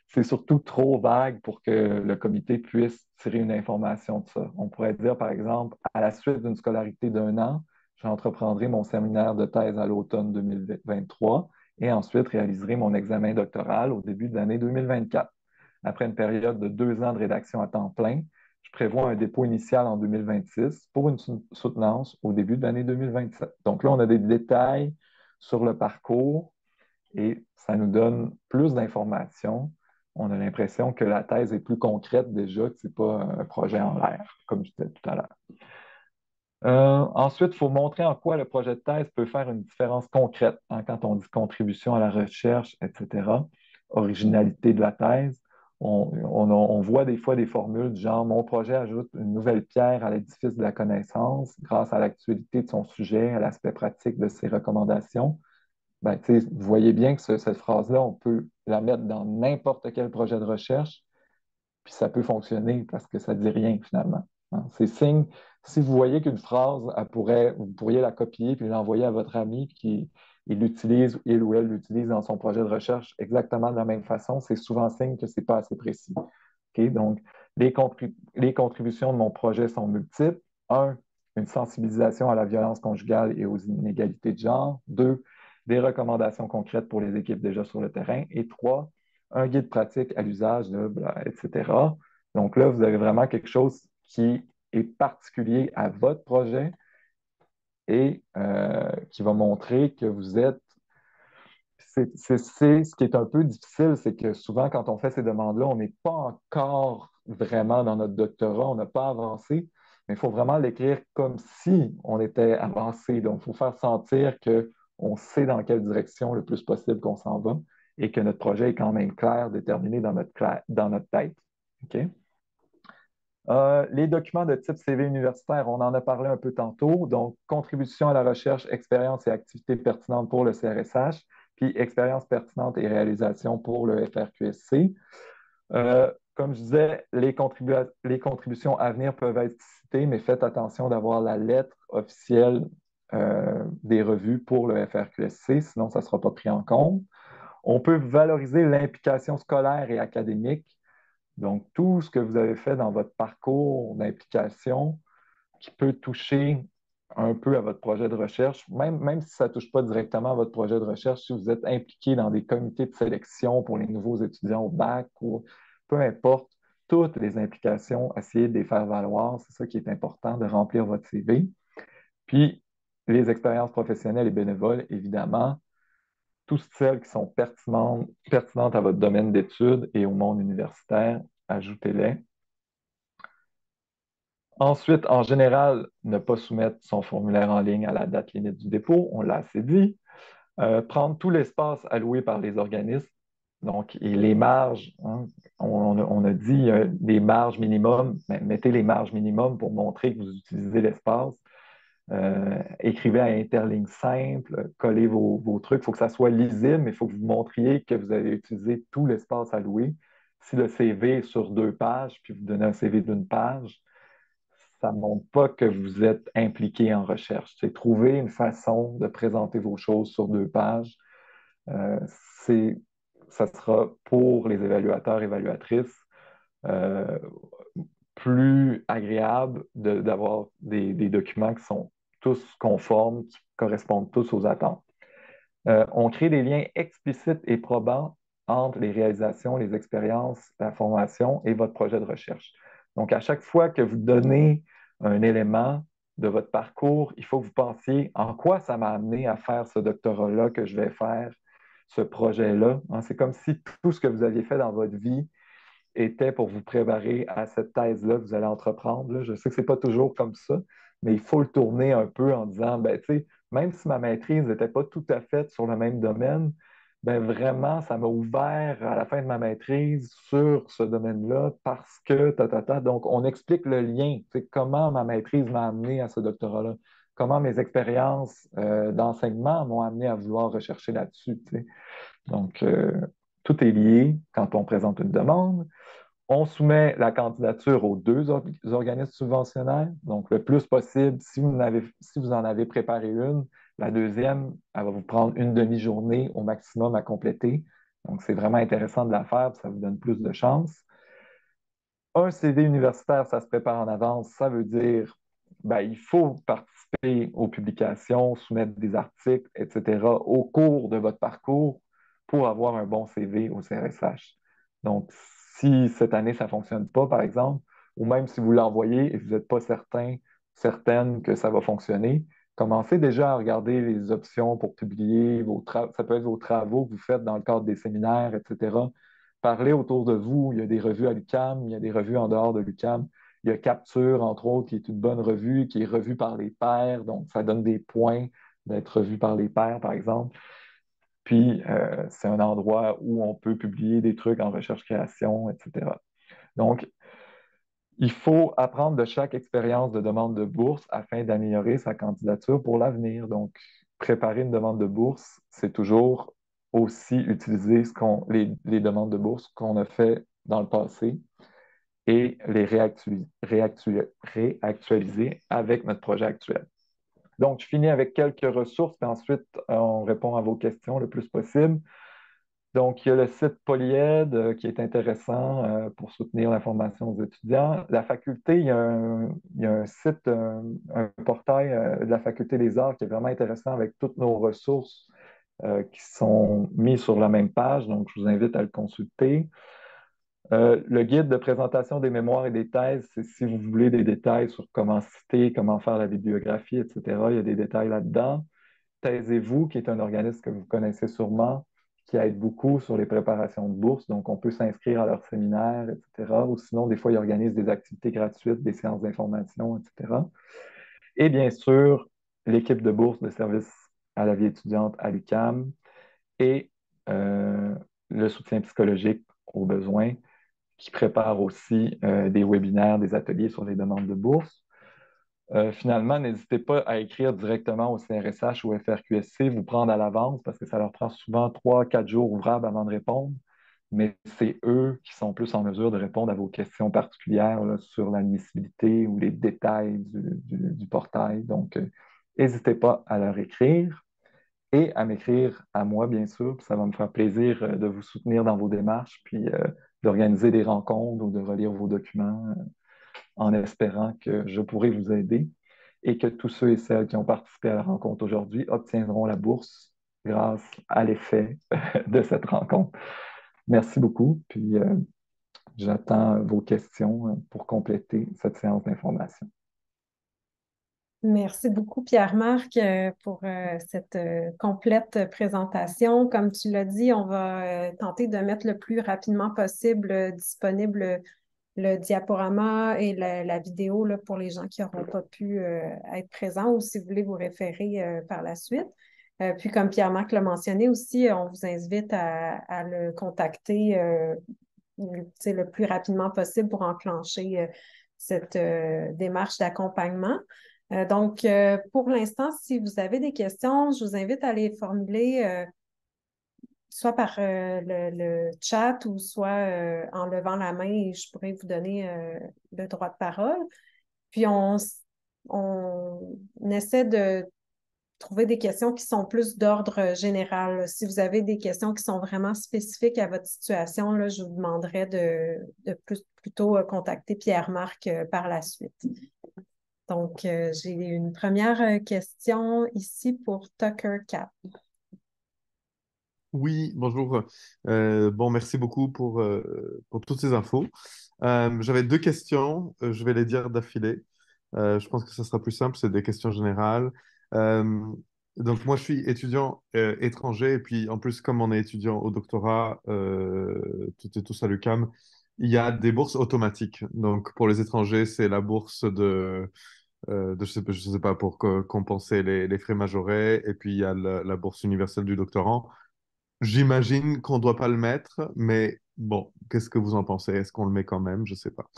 c'est surtout trop vague pour que le comité puisse tirer une information de ça. On pourrait dire, par exemple, à la suite d'une scolarité d'un an, j'entreprendrai mon séminaire de thèse à l'automne 2023 et ensuite réaliserai mon examen doctoral au début de l'année 2024. Après une période de 2 ans de rédaction à temps plein, je prévois un dépôt initial en 2026 pour une soutenance au début de l'année 2027. Donc là, on a des détails sur le parcours et ça nous donne plus d'informations. On a l'impression que la thèse est plus concrète déjà, que ce n'est pas un projet en l'air, comme je disais tout à l'heure. Ensuite, il faut montrer en quoi le projet de thèse peut faire une différence concrète hein, quand on dit contribution à la recherche, etc., originalité de la thèse. On voit des fois des formules du genre mon projet ajoute une nouvelle pierre à l'édifice de la connaissance grâce à l'actualité de son sujet, à l'aspect pratique de ses recommandations. Ben, vous voyez bien que cette phrase-là, on peut la mettre dans n'importe quel projet de recherche, puis ça peut fonctionner parce que ça ne dit rien finalement. Hein. C'est signe, si vous voyez qu'une phrase, vous pourriez la copier puis l'envoyer à votre ami qui il ou elle l'utilise dans son projet de recherche exactement de la même façon, c'est souvent signe que ce n'est pas assez précis. Okay? Donc, les contributions de mon projet sont multiples. Un, une sensibilisation à la violence conjugale et aux inégalités de genre. 2, des recommandations concrètes pour les équipes déjà sur le terrain. Et 3, un guide pratique à l'usage de etc. Donc là, vous avez vraiment quelque chose qui est particulier à votre projet et qui va montrer que vous êtes c'est ce qui est un peu difficile, c'est que souvent, quand on fait ces demandes-là, on n'est pas encore vraiment dans notre doctorat, on n'a pas avancé, mais il faut vraiment l'écrire comme si on était avancé. Donc, il faut faire sentir qu'on sait dans quelle direction le plus possible qu'on s'en va et que notre projet est quand même clair, déterminé dans notre tête. OK? Les documents de type CV universitaire, on en a parlé un peu tantôt. Donc, contribution à la recherche, expérience et activités pertinentes pour le CRSH, puis expérience pertinente et réalisation pour le FRQSC. Comme je disais, les contributions à venir peuvent être citées, mais faites attention d'avoir la lettre officielle des revues pour le FRQSC, sinon ça ne sera pas pris en compte. On peut valoriser l'implication scolaire et académique. Donc, tout ce que vous avez fait dans votre parcours d'implication qui peut toucher un peu à votre projet de recherche, même si ça ne touche pas directement à votre projet de recherche, si vous êtes impliqué dans des comités de sélection pour les nouveaux étudiants au bac ou peu importe, toutes les implications, essayez de les faire valoir. C'est ça qui est important, de remplir votre CV. Puis, les expériences professionnelles et bénévoles, évidemment, toutes celles qui sont pertinentes à votre domaine d'études et au monde universitaire, ajoutez-les. Ensuite, en général, ne pas soumettre son formulaire en ligne à la date limite du dépôt, on l'a assez dit. Prendre tout l'espace alloué par les organismes, donc et les marges, hein, on a dit des marges minimum, mais mettez les marges minimum pour montrer que vous utilisez l'espace. Écrivez à interligne simple, collez vos trucs. Il faut que ça soit lisible, mais il faut que vous montriez que vous avez utilisé tout l'espace alloué. Si le CV est sur 2 pages, puis vous donnez un CV d'1 page, ça ne montre pas que vous êtes impliqué en recherche. C'est trouver une façon de présenter vos choses sur 2 pages. Euh, c'est, Ça sera pour les évaluateurs et évaluatrices euh, plus agréable d'avoir des documents qui sont tous conformes, qui correspondent tous aux attentes. On crée des liens explicites et probants entre les réalisations, les expériences, la formation et votre projet de recherche. Donc, à chaque fois que vous donnez un élément de votre parcours, il faut que vous pensiez en quoi ça m'a amené à faire ce doctorat-là que je vais faire, ce projet-là. Hein, c'est comme si tout ce que vous aviez fait dans votre vie était pour vous préparer à cette thèse-là que vous allez entreprendre. Là. Je sais que ce n'est pas toujours comme ça, mais il faut le tourner un peu en disant, ben, tu sais, même si ma maîtrise n'était pas tout à fait sur le même domaine, ben vraiment, ça m'a ouvert à la fin de ma maîtrise sur ce domaine-là parce que, Donc, on explique le lien, tu sais, comment ma maîtrise m'a amené à ce doctorat-là, comment mes expériences d'enseignement m'ont amené à vouloir rechercher là-dessus, tu sais. Donc, tout est lié quand on présente une demande. On soumet la candidature aux 2 organismes subventionnaires. Donc, le plus possible, si vous en avez préparé une, la deuxième, elle va vous prendre une demi-journée au maximum à compléter. Donc, c'est vraiment intéressant de la faire, ça vous donne plus de chances. Un CV universitaire, ça se prépare en avance. Ça veut dire, ben, il faut participer aux publications, soumettre des articles, etc. au cours de votre parcours pour avoir un bon CV au CRSH. Donc, si cette année, ça ne fonctionne pas, par exemple, ou même si vous l'envoyez et vous n'êtes pas certaine que ça va fonctionner, commencez déjà à regarder les options pour publier ça peut être vos travaux que vous faites dans le cadre des séminaires, etc. Parlez autour de vous. Il y a des revues à l'UQAM, il y a des revues en dehors de l'UQAM. Il y a Capture, entre autres, qui est une bonne revue, qui est revue par les pairs, donc ça donne des points d'être revu par les pairs, par exemple. Puis, c'est un endroit où on peut publier des trucs en recherche-création, etc. Donc, il faut apprendre de chaque expérience de demande de bourse afin d'améliorer sa candidature pour l'avenir. Donc, préparer une demande de bourse, c'est toujours aussi utiliser les demandes de bourse qu'on a fait dans le passé et les réactualiser avec notre projet actuel. Donc, je finis avec quelques ressources, puis ensuite, on répond à vos questions le plus possible. Donc, il y a le site Polyed qui est intéressant pour soutenir la formation aux étudiants. La faculté, il y a un site, un portail de la Faculté des arts qui est vraiment intéressant avec toutes nos ressources qui sont mises sur la même page. Donc, je vous invite à le consulter. Le guide de présentation des mémoires et des thèses, c'est si vous voulez des détails sur comment citer, comment faire la bibliographie, etc. Il y a des détails là-dedans. Taisez-vous, qui est un organisme que vous connaissez sûrement, qui aide beaucoup sur les préparations de bourses. Donc, on peut s'inscrire à leur séminaire, etc. Ou sinon, des fois, ils organisent des activités gratuites, des séances d'information, etc. Et bien sûr, l'équipe de bourse de service à la vie étudiante à l'UQAM et euh, le soutien psychologique aux besoins qui prépare aussi des webinaires, des ateliers sur les demandes de bourse. Finalement, n'hésitez pas à écrire directement au CRSH ou au FRQSC, vous prendre à l'avance parce que ça leur prend souvent 3, 4 jours ouvrables avant de répondre. Mais c'est eux qui sont plus en mesure de répondre à vos questions particulières là, sur l'admissibilité ou les détails du portail. Donc, n'hésitez pas à leur écrire et à m'écrire à moi, bien sûr. Puis ça va me faire plaisir de vous soutenir dans vos démarches, puis d'organiser des rencontres ou de relire vos documents en espérant que je pourrai vous aider et que tous ceux et celles qui ont participé à la rencontre aujourd'hui obtiendront la bourse grâce à l'effet de cette rencontre. Merci beaucoup, puis j'attends vos questions pour compléter cette séance d'information. Merci beaucoup, Pierre-Marc, pour cette complète présentation. Comme tu l'as dit, on va tenter de mettre le plus rapidement possible disponible le diaporama et la vidéo là, pour les gens qui n'auront pas pu être présents ou si vous voulez vous référer par la suite. Puis, comme Pierre-Marc l'a mentionné aussi, on vous invite à le contacter le plus rapidement possible pour enclencher cette démarche d'accompagnement. Donc, pour l'instant, si vous avez des questions, je vous invite à les formuler soit par le chat ou soit en levant la main et je pourrais vous donner le droit de parole. Puis on essaie de trouver des questions qui sont plus d'ordre général. Si vous avez des questions qui sont vraiment spécifiques à votre situation, là, je vous demanderai plutôt contacter Pierre-Marc par la suite. Donc, j'ai une première question ici pour Tucker Cap. Oui, bonjour. Bon, merci beaucoup pour toutes ces infos. J'avais deux questions, je vais les dire d'affilée. Je pense que ça sera plus simple, c'est des questions générales. Euh, donc moi, je suis étudiant étranger et puis en plus, comme on est étudiant au doctorat, tout et tous à l'UQAM, il y a des bourses automatiques. Donc pour les étrangers, c'est la bourse je sais pas, pour compenser les frais majorés et puis il y a la bourse universelle du doctorant. J'imagine qu'on ne doit pas le mettre, mais bon, qu'est-ce que vous en pensez? Est-ce qu'on le met quand même? Je ne sais pas.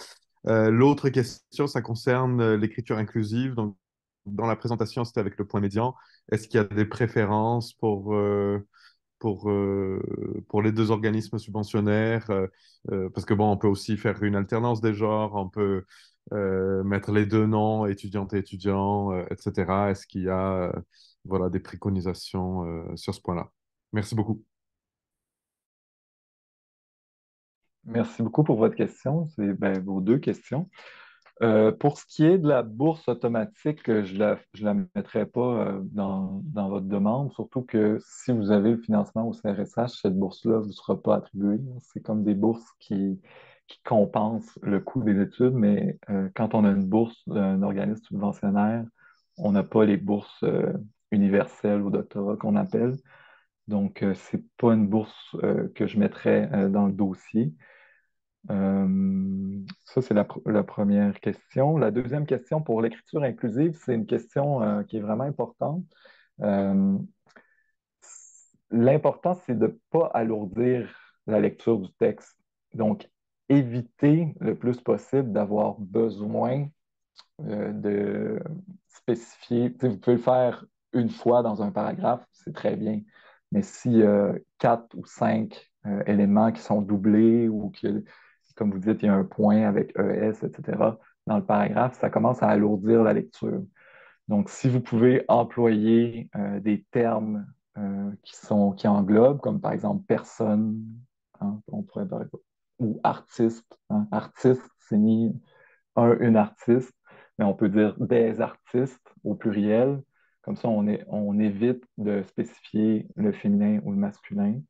L'autre question, ça concerne l'écriture inclusive. Donc, dans la présentation, c'était avec le point médian. Est-ce qu'il y a des préférences pour les deux organismes subventionnaires? Parce que bon, on peut aussi faire une alternance des genres, on peut mettre les deux noms, étudiante et étudiant, etc. Est-ce qu'il y a voilà, des préconisations sur ce point-là? Merci beaucoup. Merci beaucoup pour votre question, c'est ben, vos deux questions. Pour ce qui est de la bourse automatique, je la mettrai pas dans votre demande, surtout que si vous avez le financement au CRSH, cette bourse-là ne vous sera pas attribuée. C'est comme des bourses qui compensent le coût des études, mais quand on a une bourse d'un organisme subventionnaire, on n'a pas les bourses universelles au doctorat qu'on appelle. Donc, c'est pas une bourse que je mettrais dans le dossier. Ça, c'est la première question. La deuxième question pour l'écriture inclusive, c'est une question qui est vraiment importante. Euh, L'important, c'est de ne pas alourdir la lecture du texte. Donc, éviter le plus possible d'avoir besoin de spécifier. Tu sais, vous pouvez le faire une fois dans un paragraphe, c'est très bien. Mais s'il y a 4 ou 5 éléments qui sont doublés ou que, comme vous dites, il y a un point avec ES, etc., dans le paragraphe, ça commence à alourdir la lecture. Donc, si vous pouvez employer des termes qui englobent, comme par exemple personne, hein, on pourrait dire, ou artiste. Hein. Artiste, c'est ni une artiste, mais on peut dire des artistes au pluriel. Comme ça, on évite de spécifier le féminin ou le masculin.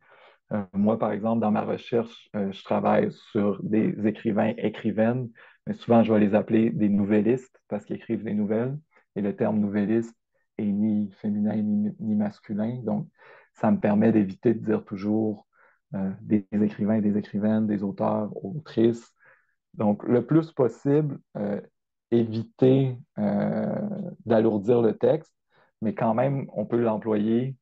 Moi, par exemple, dans ma recherche, je travaille sur des écrivains, écrivaines, mais souvent je vais les appeler des nouvellistes parce qu'ils écrivent des nouvelles. Et le terme nouvelliste est ni féminin ni masculin. Donc, ça me permet d'éviter de dire toujours des écrivains et des écrivaines, des auteurs, autrices. Donc, le plus possible, éviter d'alourdir le texte, mais quand même, on peut l'employer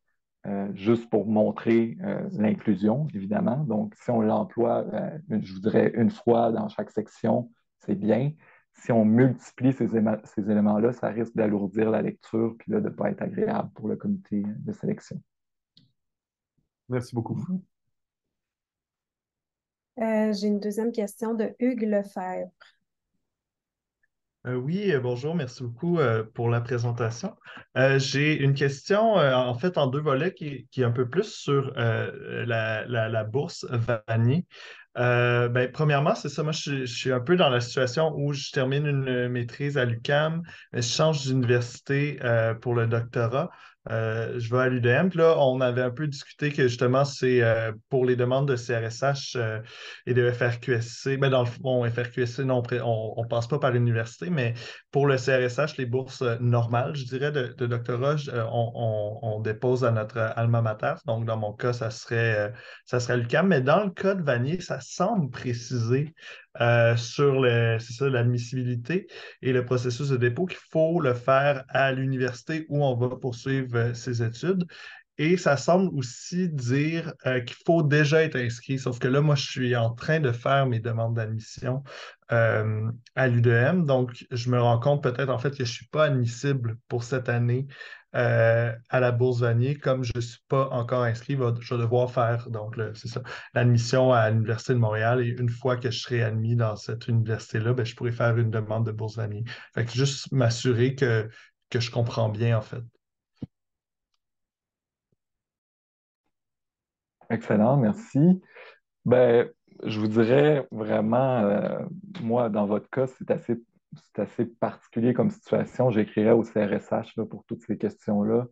juste pour montrer l'inclusion, évidemment. Donc, si on l'emploie, je vous dirais, une fois dans chaque section, c'est bien. Si on multiplie ces éléments-là, ça risque d'alourdir la lecture, puis là, de ne pas être agréable pour le comité de sélection. Merci beaucoup. J'ai une deuxième question de Hugues Lefebvre. Oui, bonjour, merci beaucoup pour la présentation. J'ai une question, en fait, en deux volets qui est un peu plus sur la bourse Vanier. Premièrement, c'est ça, moi je suis un peu dans la situation où je termine une maîtrise à l'UQAM, mais je change d'université pour le doctorat. Je vais à l'UDM. Puis là, on avait un peu discuté que justement, c'est pour les demandes de CRSH et de FRQSC. Ben, dans le fond, FRQSC, non, on passe pas par l'université, mais pour le CRSH, les bourses normales, je dirais, de doctorat, on dépose à notre alma mater. Donc, dans mon cas, ça serait l'UQAM. Mais dans le cas de Vanier, ça semble préciser sur c'est ça, l'admissibilité et le processus de dépôt qu'il faut le faire à l'université où on va poursuivre ses études. Et ça semble aussi dire qu'il faut déjà être inscrit. Sauf que là, moi, je suis en train de faire mes demandes d'admission à l'UDM. Donc, je me rends compte peut-être en fait que je ne suis pas admissible pour cette année à la Bourse Vanier. Comme je ne suis pas encore inscrit, je vais devoir faire donc c'est ça, l'admission à l'Université de Montréal. Et une fois que je serai admis dans cette université-là, ben, je pourrai faire une demande de Bourse Vanier. Fait que juste m'assurer que je comprends bien, en fait. Excellent, merci. Ben, je vous dirais vraiment, moi, dans votre cas, c'est assez particulier comme situation. J'écrirais au CRSH là, pour toutes ces questions-là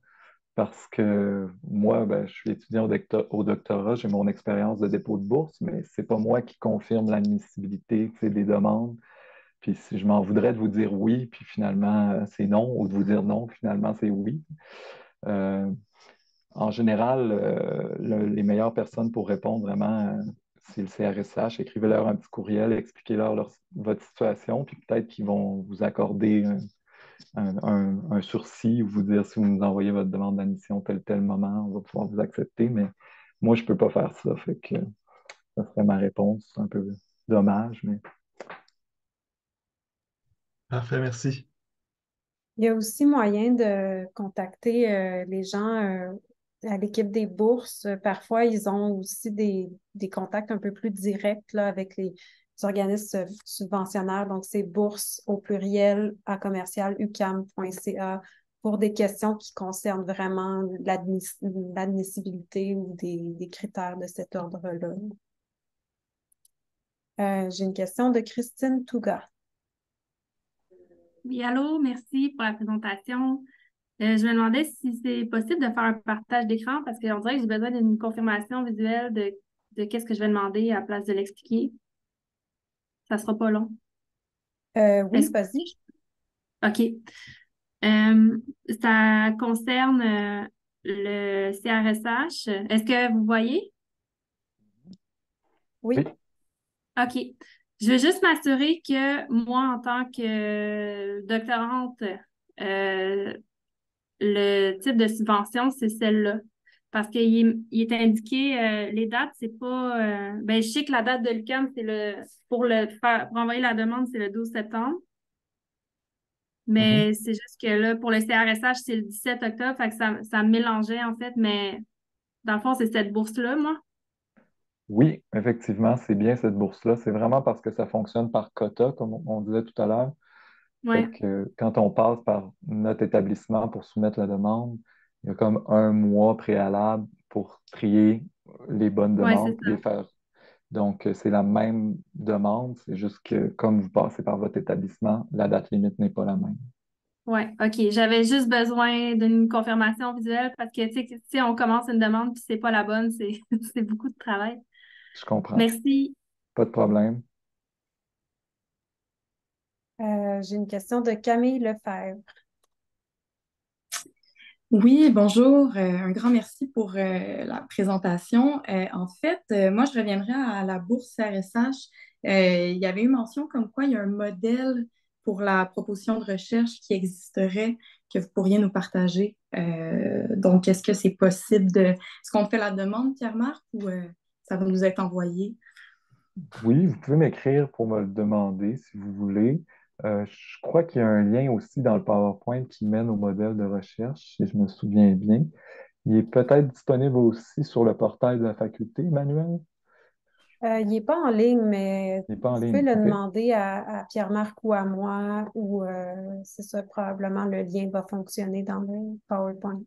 parce que moi, ben, je suis étudiant au doctorat, j'ai mon expérience de dépôt de bourse, mais c'est pas moi qui confirme l'admissibilité, tu sais, des demandes. Puis si je m'en voudrais de vous dire oui, puis finalement c'est non, ou de vous dire non, finalement c'est oui. Euh, En général, les meilleures personnes pour répondre vraiment, c'est le CRSH. Écrivez-leur un petit courriel, expliquez-leur votre situation, puis peut-être qu'ils vont vous accorder un sursis ou vous dire si vous nous envoyez votre demande d'admission tel moment, on va pouvoir vous accepter. Mais moi, je ne peux pas faire ça. Fait que ça serait ma réponse. C'est un peu dommage, mais Parfait, merci. Il y a aussi moyen de contacter les gens à l'équipe des bourses. Parfois, ils ont aussi des contacts un peu plus directs là, avec les organismes subventionnaires. Donc, c'est bourse au pluriel à commercial ucam.ca pour des questions qui concernent vraiment l'admissibilité ou des critères de cet ordre-là. J'ai une question de Christine Touga. Oui, allô, merci pour la présentation. Je me demandais si c'est possible de faire un partage d'écran parce qu'on dirait que j'ai besoin d'une confirmation visuelle de qu'est-ce que je vais demander à la place de l'expliquer. Ça sera pas long. Oui, Est-ce vas-y. OK. Euh, Ça concerne le CRSH. Est-ce que vous voyez? Oui. oui. OK. Je veux juste m'assurer que moi, en tant que doctorante, euh, le type de subvention, c'est celle-là. Parce il est indiqué, les dates, c'est pas. Ben, je sais que la date de l'UQAM, c'est pour envoyer la demande, c'est le 12 septembre. Mhm. Mais c'est juste que là, pour le CRSH, c'est le 17 octobre. Fait que ça mélangeait, en fait. Mais dans le fond, c'est cette bourse-là, moi. Oui, effectivement, c'est bien cette bourse-là. C'est vraiment parce que ça fonctionne par quota, comme on disait tout à l'heure. Fait Ouais. que quand on passe par notre établissement pour soumettre la demande, Il y a comme un mois préalable pour trier les bonnes Ouais, c'est demandes puis ça. les faire. Donc, c'est la même demande, c'est juste que comme vous passez par votre établissement, la date limite n'est pas la même. Ouais, OK. J'avais juste besoin d'une confirmation visuelle parce que, tu sais, si on commence une demande puis c'est pas la bonne, c'est c'est beaucoup de travail. Je comprends. Merci. Pas de problème. J'ai une question de Camille Lefebvre. Oui, bonjour. Un grand merci pour la présentation. En fait, moi, je reviendrai à la bourse RSH. Il y avait eu mention comme quoi il y a un modèle pour la proposition de recherche qui existerait, que vous pourriez nous partager. Donc, est-ce que c'est possible de... Est-ce qu'on fait la demande, Pierre-Marc, ou ça va nous être envoyé? Oui, vous pouvez m'écrire pour me le demander si vous voulez. Je crois qu'il y a un lien aussi dans le PowerPoint qui mène au modèle de recherche, si je me souviens bien. Il est peut-être disponible aussi sur le portail de la faculté, Emmanuel. Il n'est pas en ligne, mais Il n'est pas en vous pouvez ligne. le OK. demander à Pierre-Marc ou à moi, ou c'est ça, probablement le lien va fonctionner dans le PowerPoint.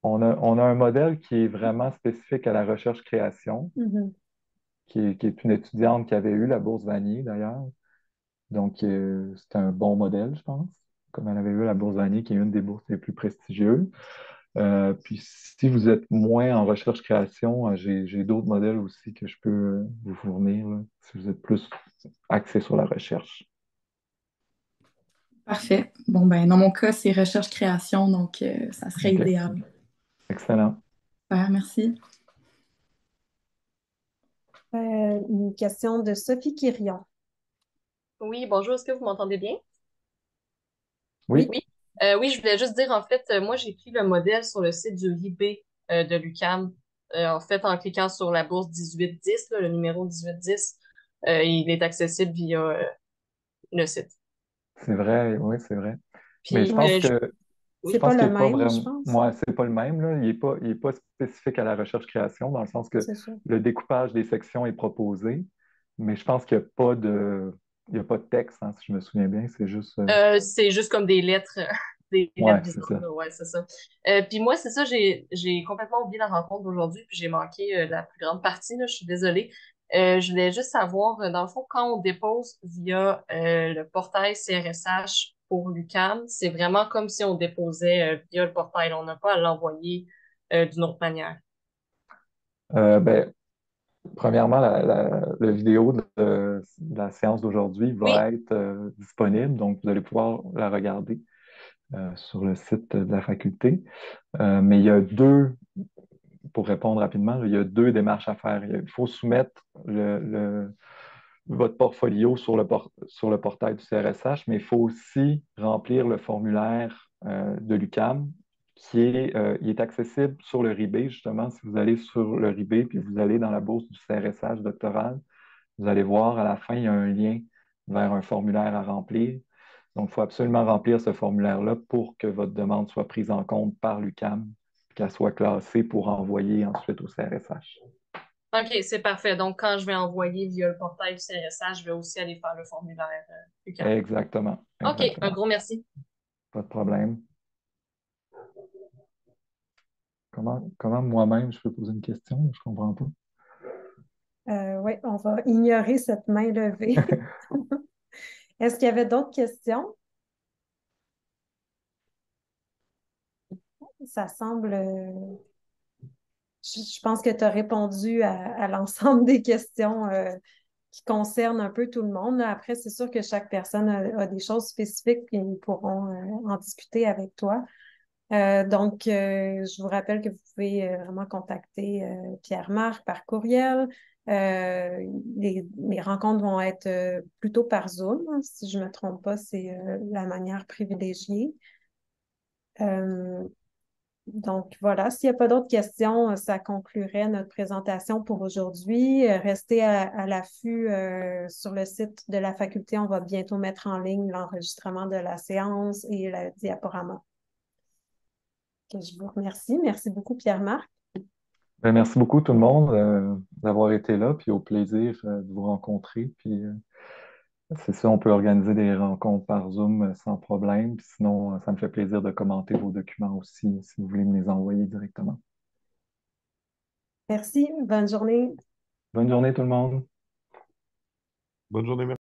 On a un modèle qui est vraiment spécifique à la recherche-création, Mhm. qui est une étudiante qui avait eu la bourse Vanier d'ailleurs. Donc, c'est un bon modèle, je pense. Comme elle avait eu la bourse Vanier, qui est une des bourses les plus prestigieuses. Puis, si vous êtes moins en recherche-création, j'ai d'autres modèles aussi que je peux vous fournir, là, si vous êtes plus axé sur la recherche. Parfait. Bon, ben, dans mon cas, c'est recherche-création, donc ça serait OK. idéal. Excellent. Super, merci. Une question de Sophie Quirion. Oui, bonjour, est-ce que vous m'entendez bien? Oui, Oui. Oui. Oui, je voulais juste dire, en fait, moi, j'ai pris le modèle sur le site du RIB de l'UQAM. En fait, en cliquant sur la bourse 1810, là, le numéro 1810, il est accessible via le site. c'est vrai. Oui, c'est vrai. Mais je Puis, pense Ouais, que je c'est oui, pas pense le qu'il n'est pas même, je vraiment. pense. Moi, c'est pas le même, là. Il est pas spécifique à la recherche-création, dans le sens que C'est ça. le découpage des sections est proposé, mais je pense qu'il n'y a pas de. Il y a pas de texte, hein, si je me souviens bien. C'est juste. c'est juste comme des lettres, des lettres Ouais, c'est bizarres, ça. là. Ouais, c'est ça. Puis moi, c'est ça, j'ai complètement oublié la rencontre d'aujourd'hui, puis j'ai manqué la plus grande partie, là, je suis désolée. Je voulais juste savoir, dans le fond, quand on dépose via le portail CRSH pour l'UQAM, c'est vraiment comme si on déposait via le portail. On n'a pas à l'envoyer d'une autre manière. Ben, premièrement, la vidéo de la séance d'aujourd'hui Oui, va être disponible, donc vous allez pouvoir la regarder sur le site de la faculté. Mais il y a deux, pour répondre rapidement, là, il y a deux démarches à faire. Il faut soumettre votre portfolio sur le portail du CRSH, mais il faut aussi remplir le formulaire de l'UQAM il est accessible sur le RIB, justement. Si vous allez sur le RIB puis vous allez dans la bourse du CRSH doctoral, vous allez voir à la fin, il y a un lien vers un formulaire à remplir. Donc, il faut absolument remplir ce formulaire-là pour que votre demande soit prise en compte par l'UQAM, qu'elle soit classée pour envoyer ensuite au CRSH. OK, c'est parfait. Donc, quand je vais envoyer via le portail du CRSH, je vais aussi aller faire le formulaire UQAM. Exactement, OK, un exactement. gros merci. Pas de problème. Comment moi-même je peux poser une question? Je comprends pas. Oui, on va ignorer cette main levée. Est-ce qu'il y avait d'autres questions? Ça semble. Je pense que tu as répondu à l'ensemble des questions qui concernent un peu tout le monde. Là. Après, c'est sûr que chaque personne a des choses spécifiques et ils pourront en discuter avec toi. Donc, je vous rappelle que vous pouvez vraiment contacter Pierre-Marc par courriel. Les rencontres vont être plutôt par Zoom, hein, si je ne me trompe pas, c'est la manière privilégiée. Euh, donc voilà, s'il n'y a pas d'autres questions, ça conclurait notre présentation pour aujourd'hui. Restez à l'affût sur le site de la faculté. On va bientôt mettre en ligne l'enregistrement de la séance et le diaporama. Je vous remercie. Merci beaucoup, Pierre-Marc. Ben, merci beaucoup tout le monde d'avoir été là, puis au plaisir de vous rencontrer. Puis C'est ça, on peut organiser des rencontres par Zoom sans problème. Puis sinon, ça me fait plaisir de commenter vos documents aussi, si vous voulez me les envoyer directement. Merci, bonne journée. Bonne journée tout le monde. Bonne journée.